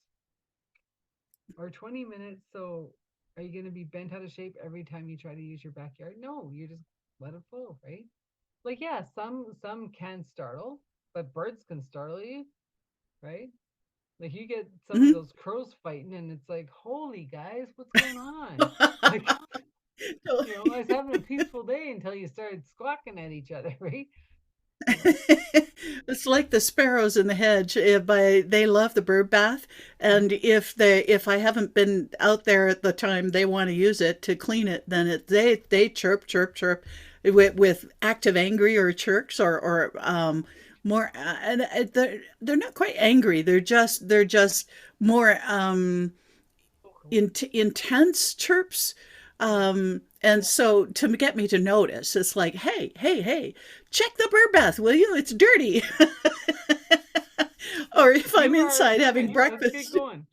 or 20 minutes. So are you going to be bent out of shape every time you try to use your backyard? No, you just let it flow, right? Like yeah, some can startle, but birds can startle you, right? Like you get some of Mhm. those crows fighting, and it's like, holy guys, what's going on? Like I was having a peaceful day until you started squawking at each other, right? You know. It's like the sparrows in the hedge. They love the bird bath, Mm-hmm. and if I haven't been out there at the time they want to use it to clean it, then they chirp chirp chirp with active angry or chirps or more, and they're not quite angry. They're just more Vocal. intense chirps. Yeah. And so to get me to notice, it's like, hey, hey, hey, check the bird bath, will you? It's dirty. Or if I'm You are inside having annoying. Let's get breakfast, going.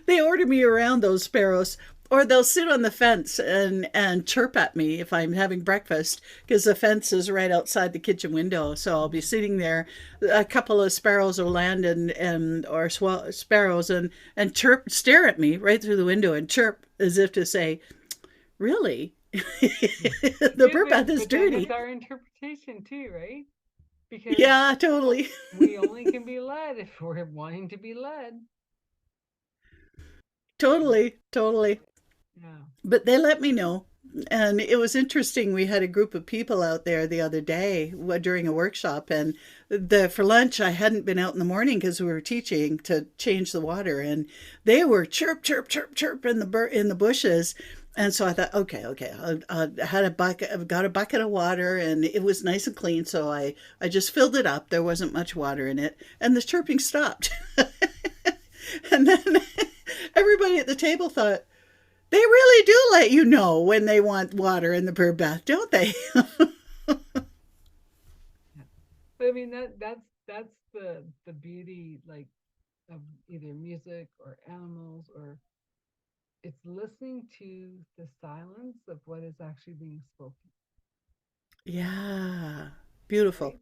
they order me around those sparrows. Or they'll sit on the fence and chirp at me if I'm having breakfast because the fence is right outside the kitchen window. So I'll be Mm-hmm. sitting there. A couple of sparrows will land and or sparrows and chirp, stare at me right through the window and chirp as if to say, "Really, the Yeah, bird bath is but then it's dirty." our interpretation too, right? Because Yeah, totally, we only can be led if we're wanting to be led. Right? totally, totally. Yeah. But they let me know. And it was interesting. We had a group of people out there the other day during a workshop, and for lunch I hadn't been out in the morning because we were teaching to change the water, and they were chirp chirp chirp chirp in the bushes. And so I thought, okay, okay, I had a bucket, I've got a bucket of water, and it was nice and clean. So I just filled it up. There wasn't much water in it, and the chirping stopped. And then everybody at the table thought, they really do let you know when they want water in the bird bath, don't they? Yeah. But I mean that's the beauty like of either music or animals or it's listening to the silence of what is actually being spoken, Yeah. Beautiful. right?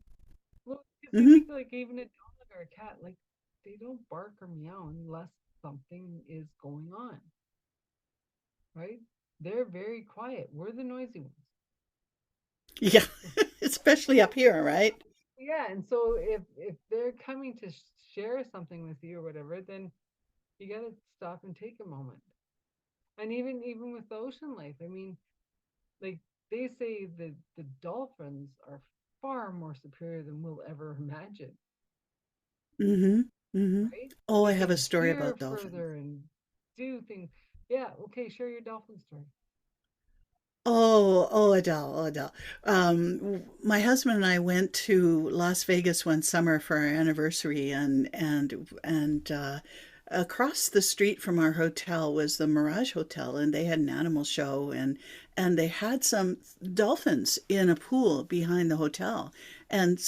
Well, because you Hmm. think like even a dog or a cat, like they don't bark or meow unless something is going on, right? They're very quiet. We're the noisy ones, Yeah. right? Especially up here, right? Yeah, and so if they're coming to share something with you or whatever, then you got to stop and take a moment. And even with the ocean life, I mean, like they say that the dolphins are far more superior than we'll ever imagine, Hmm. Hmm. right? Oh, I They have a can story hear about dolphins. further and do things. Yeah, okay, share your dolphin story. Oh, Adele, oh, Adele. My husband and I went to Las Vegas one summer for our anniversary, and across the street from our hotel was the Mirage Hotel, and they had an animal show, and they had some dolphins in a pool behind the hotel. And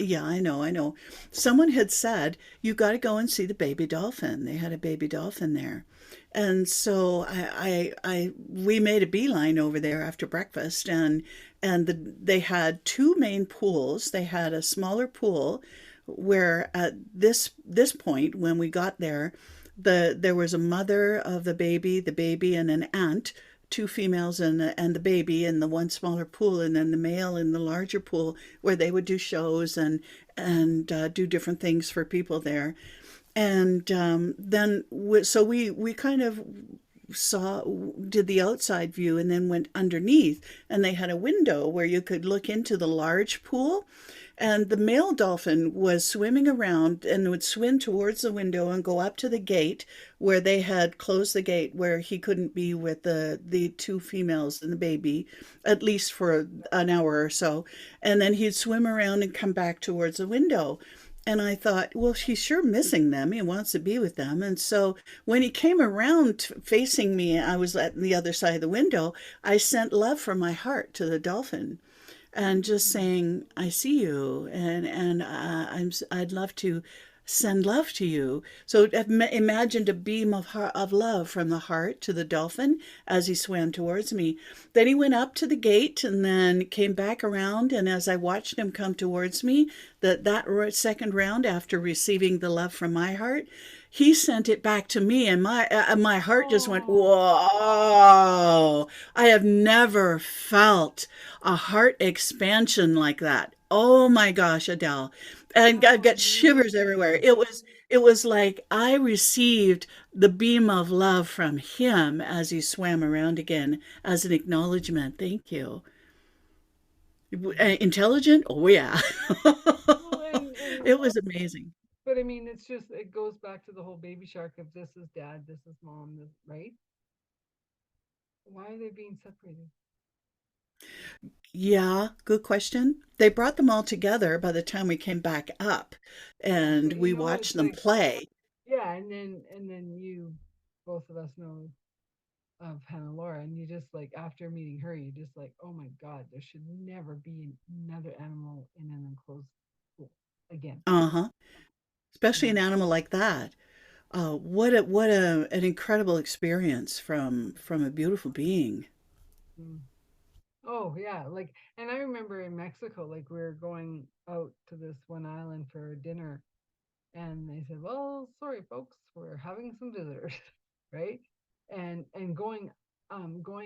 yeah, I know. Someone had said, you got to go and see the baby dolphin. They had a baby dolphin there. And so we made a beeline over there after breakfast, and they had two main pools. They had a smaller pool where at this point when we got there, there was a mother of the baby and an aunt, two females and the baby in the one smaller pool, and then the male in the larger pool where they would do shows and do different things for people there. And then so we kind of saw did the outside view and then went underneath, and they had a window where you could look into the large pool, and the male dolphin was swimming around and would swim towards the window and go up to the gate where they had closed the gate where he couldn't be with the two females and the baby at least for an hour or so, and then he'd swim around and come back towards the window. And I thought, well, he's sure missing them. He wants to be with them. And so when he came around facing me, I was at the other side of the window. I sent love from my heart to the dolphin and just saying, I see you. And I'd love to send love to you. So I've imagined a beam of love from the heart to the dolphin as he swam towards me. Then he went up to the gate and then came back around. And as I watched him come towards me, that second round after receiving the love from my heart, he sent it back to me, and my heart just went, Oh, whoa. I have never felt a heart expansion like that. Oh my gosh, Adele. And I've how got shivers everywhere. amazing. It was like I received the beam of love from him as he swam around again as an acknowledgement. Thank you. Intelligent? Oh yeah. Well, and It was amazing. but I mean, it's just it goes back to the whole baby shark of this is dad, this is mom, this, right? Why are they being separated? Yeah, good question. They brought them all together by the time we came back up and But you we know, watched it's them like play. yeah, and then you, both of us know of Hannah Laura, and you just like after meeting her, you just like, oh my god, there should never be another animal in an enclosed pool again. Uh-huh. You Especially an know. animal like that. What an incredible experience from a beautiful being. Mm. Oh yeah, like, and I remember in Mexico, like we were going out to this one island for dinner, and they said, "Well, sorry, folks, we're having some visitors," right? And going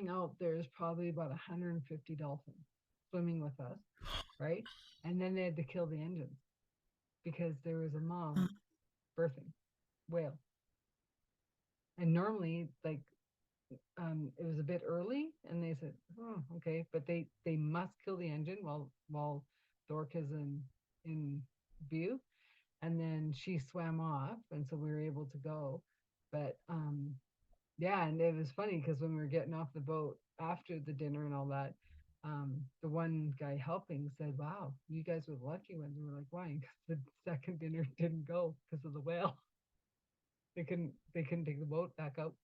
out, there's probably about 150 dolphins swimming with us, right? And then they had to kill the engines because there was a Uh, mom birthing whale, and normally like it was a bit early, and they said, "Oh, okay," but they must kill the engine while Dork is in view, and then she swam off, and so we were able to go. But yeah, and it was funny because when we were getting off the boat after the dinner and all that, the one guy helping said, "Wow, you guys were the lucky ones." And we're like, "Why?" Because the second dinner didn't go because of the whale. They couldn't take the boat back out.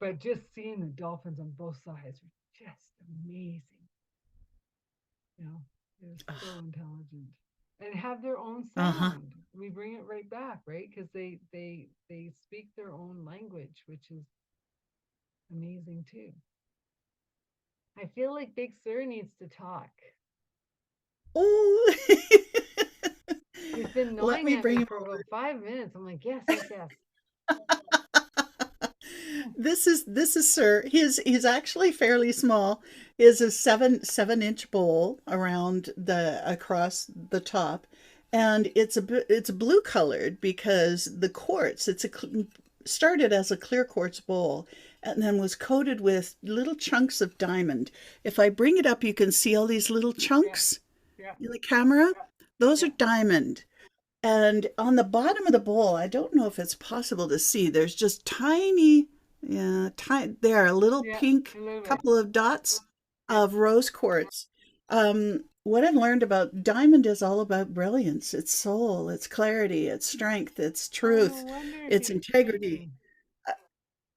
But just seeing the dolphins on both sides were just amazing. You know, they're so intelligent and have their own uh-huh. sound. We bring it right back, right? Because they speak their own language, which is amazing too. I feel like Big Sur needs to talk. Oh, He's been let gnawing me at bring me him for over. about 5 minutes. I'm like, yes, yes, yes. This is Sir. He's actually fairly small. He has a seven-inch bowl around the across the top, and it's blue colored because the quartz. Started as a clear quartz bowl and then was coated with little chunks of diamond. If I bring it up, you can see all these little Yeah, chunks yeah, in the camera. Those are yeah. diamond. And on the bottom of the bowl, I don't know if it's possible to see, there's just tiny, yeah, there, a little Yeah, pink a little bit. couple of dots Yeah. of rose quartz. What I've learned about diamond is all about brilliance, its soul, its clarity, its strength, its Oh, no truth, wonder its he's integrity. screaming.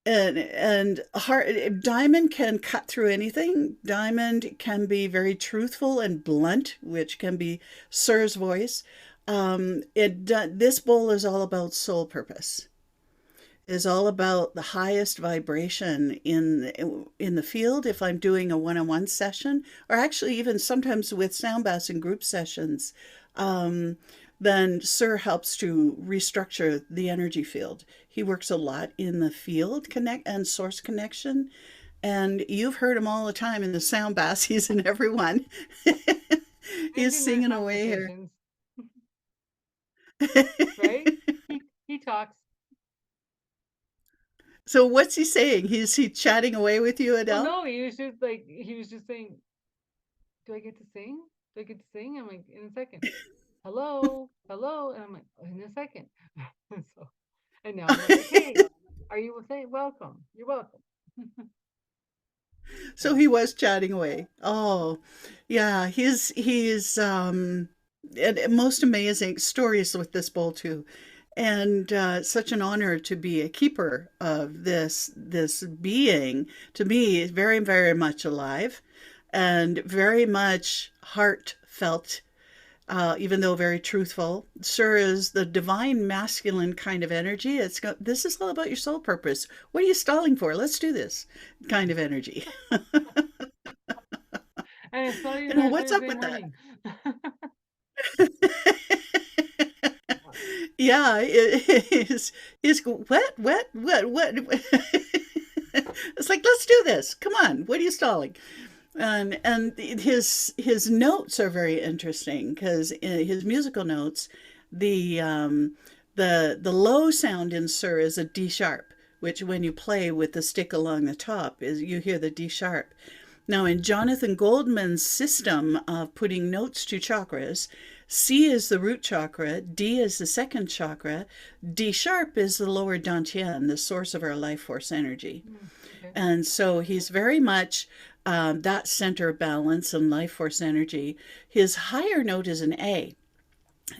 And diamond can cut through anything. Diamond can be very truthful and blunt, which can be Sir's voice. This bowl is all about soul purpose. Is all about the highest vibration in the field. If I'm doing a one-on-one session, or actually even sometimes with sound baths and group sessions, then Sir helps to restructure the energy field. He works a lot in the field connect and source connection. And you've heard him all the time in the sound baths. He's in everyone. And He's in our singing away here. conversations, right? He talks. So what's he saying? He chatting away with you, Well, Adele? no, he was just saying, "Do I get to sing? Do I get to sing?" I'm like, "In a second." Hello, hello, and I'm like, "In a second." So, and now I'm like, "Okay, are you saying welcome? You're welcome." So So, he was chatting away. Oh, yeah. He's and most amazing stories with this bowl too, and such an honor to be a keeper of this being. To me, very very much alive, and very much heartfelt. Even though very truthful, Sir is the divine masculine kind of energy. This is all about your soul purpose. What are you stalling for? Let's do this kind of energy. and it's not even our What's up Thursday with that? morning. Yeah, is what? It's like, let's do this. Come on, what are you stalling? And his notes are very interesting because his musical notes, the the low sound in Sir is a D sharp, which when you play with the stick along the top is you hear the D sharp. Now in Jonathan Goldman's system of putting notes to chakras, C is the root chakra, D is the second chakra, D sharp is the lower dantian, the source of our life force energy. Okay. And so he's very much that center of balance and life force energy. His higher note is an A.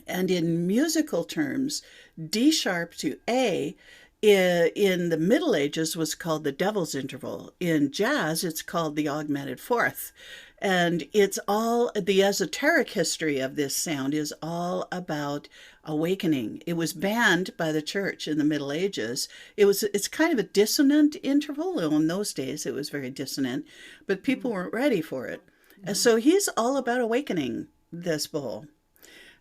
And in musical terms, D sharp to A in the Middle Ages was called the devil's interval. In jazz, it's called the augmented fourth. And it's all the esoteric history of this sound is all about awakening. It was banned by the church in the Middle Ages. It's kind of a dissonant interval. Well, in those days, it was very dissonant, but people weren't ready for it. And Mm-hmm. so he's all about awakening this bowl.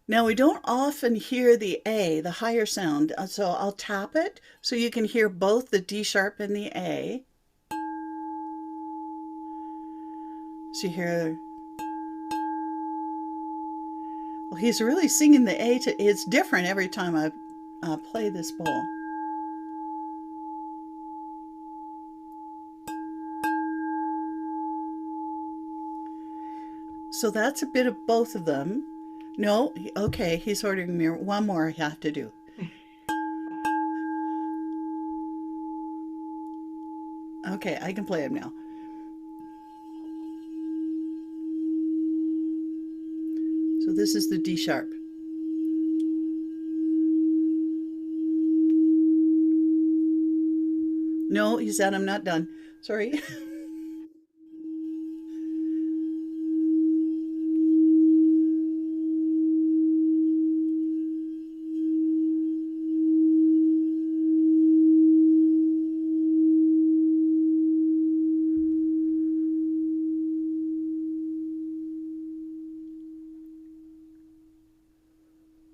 Now, we don't often hear the A, the higher sound, so I'll tap it so you can hear both the D sharp and the A. So you hear, well, he's really singing the A to, it's different every time I play this bowl. So that's a bit of both of them. No, okay, he's ordering me one more I have to do. Okay, I can play him now. So this is the D sharp. No, he said I'm not done. Sorry.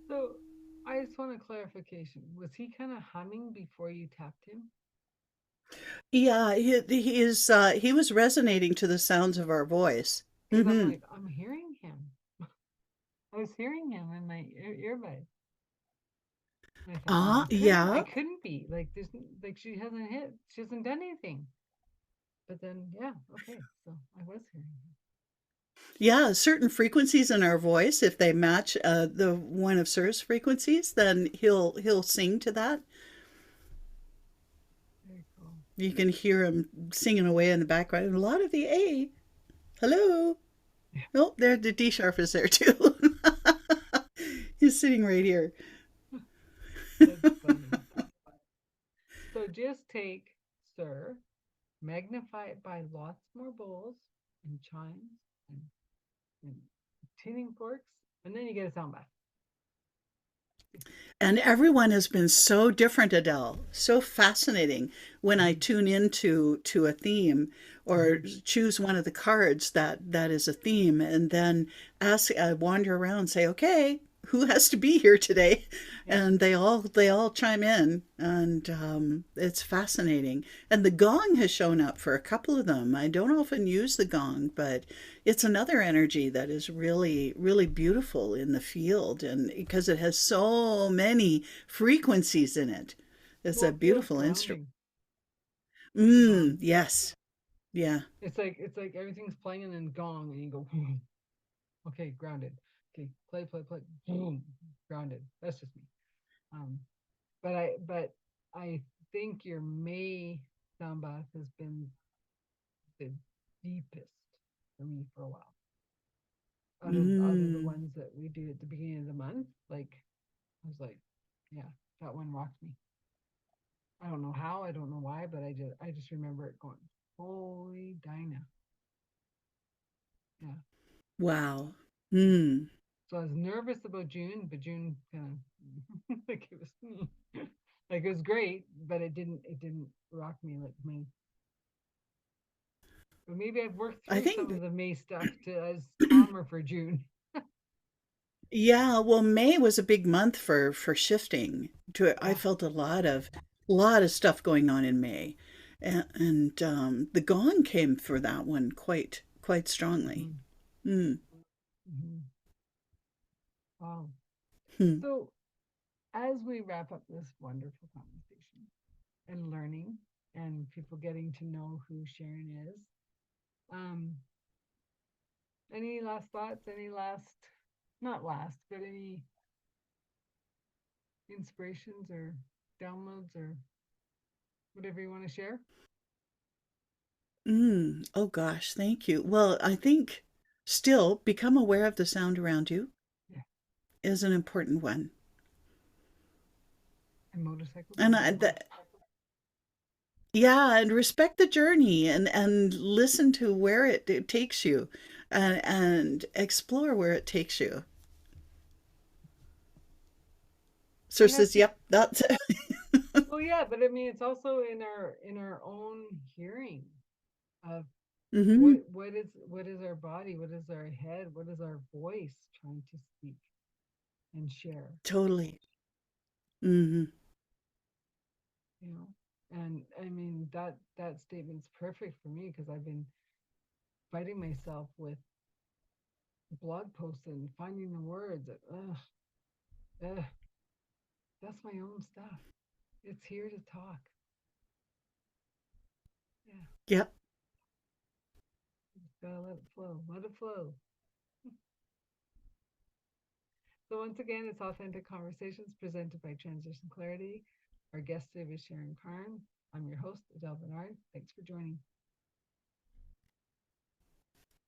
So I just want a clarification. Was he kind of humming before you tapped him? Yeah, he was resonating to the sounds of our voice. Because I'm Mm-hmm. like, I'm hearing him. I was hearing him in my earbud. And I thought, well, I Yeah. couldn't be like this. Like she hasn't done anything. But then, yeah, okay. So I was hearing him. Yeah, certain frequencies in our voice, if they match the one of Sir's frequencies, then he'll sing to that. Very cool. You can hear him singing away in the background. And a lot of the A. Hello. Oh, there the D sharp is there too. He's sitting right here. That's funny. So just take Sir, magnify it by lots more bowls and chimes and tuning forks, and then you get a sound bath. And everyone has been so different, Adele. So fascinating when I Mm-hmm. tune into to a theme or Mm-hmm. choose one of the cards that is a theme, and then ask. I wander around, and say, "Okay, who has to be here today, Yeah. and they all chime in, and it's fascinating. And the gong has shown up for a couple of them. I don't often use the gong, but it's another energy that is really really beautiful in the field, and because it has so many frequencies in it, it's Well, a it feels beautiful instrument. grounding, the Mm, gong. yes. Yeah. It's like everything's playing and then gong and you go, okay, grounded. Okay, play, boom, grounded. That's just me. Um, but I think your May sound bath has been the deepest for me for a while. Out of the Mm. ones that we do at the beginning of the month, like I was like, yeah, that one rocked me. I don't know how, I don't know why, but I just remember it going, holy Dinah. Yeah. Wow. Yeah. Mm. So I was nervous about June, but June kind of like it was like it was great, but it didn't rock me like May. But maybe I've worked I through some of think the May stuff to as calmer for June. Yeah, well, May was a big month for shifting. To I Yeah. felt a lot of stuff going on in May, and the gong came for that one quite strongly. Mm-hmm. Mm. Mm-hmm. Wow. Hmm. So as we wrap up this wonderful conversation and learning and people getting to know who Sharon is, um, any last thoughts? Any last, not last, but any inspirations or downloads or whatever you want to share? Mm. Oh gosh, thank you. Well, I think still become aware of the sound around you Yeah. is an important one. And motorcycles And and I, vehicles. yeah, and respect the journey and listen to where it takes you, and explore where it takes you. Sir And that's says, just, "Yep, that's it." well, yeah, but I mean, it's also in our own hearing of Hmm. what is our body, what is our head, what is our voice trying to speak and share, Totally. Hmm. you know. And I mean that statement's perfect for me because I've been fighting myself with blog posts and finding the words. Ugh, that's my own stuff. It's here to talk. Yeah, Yep. just gotta let it flow. Let it flow. So once again, it's Authentic Conversations presented by Transition Clarity. Our guest today was Sharon Carne. I'm your host, Adele Bernard. Thanks for joining.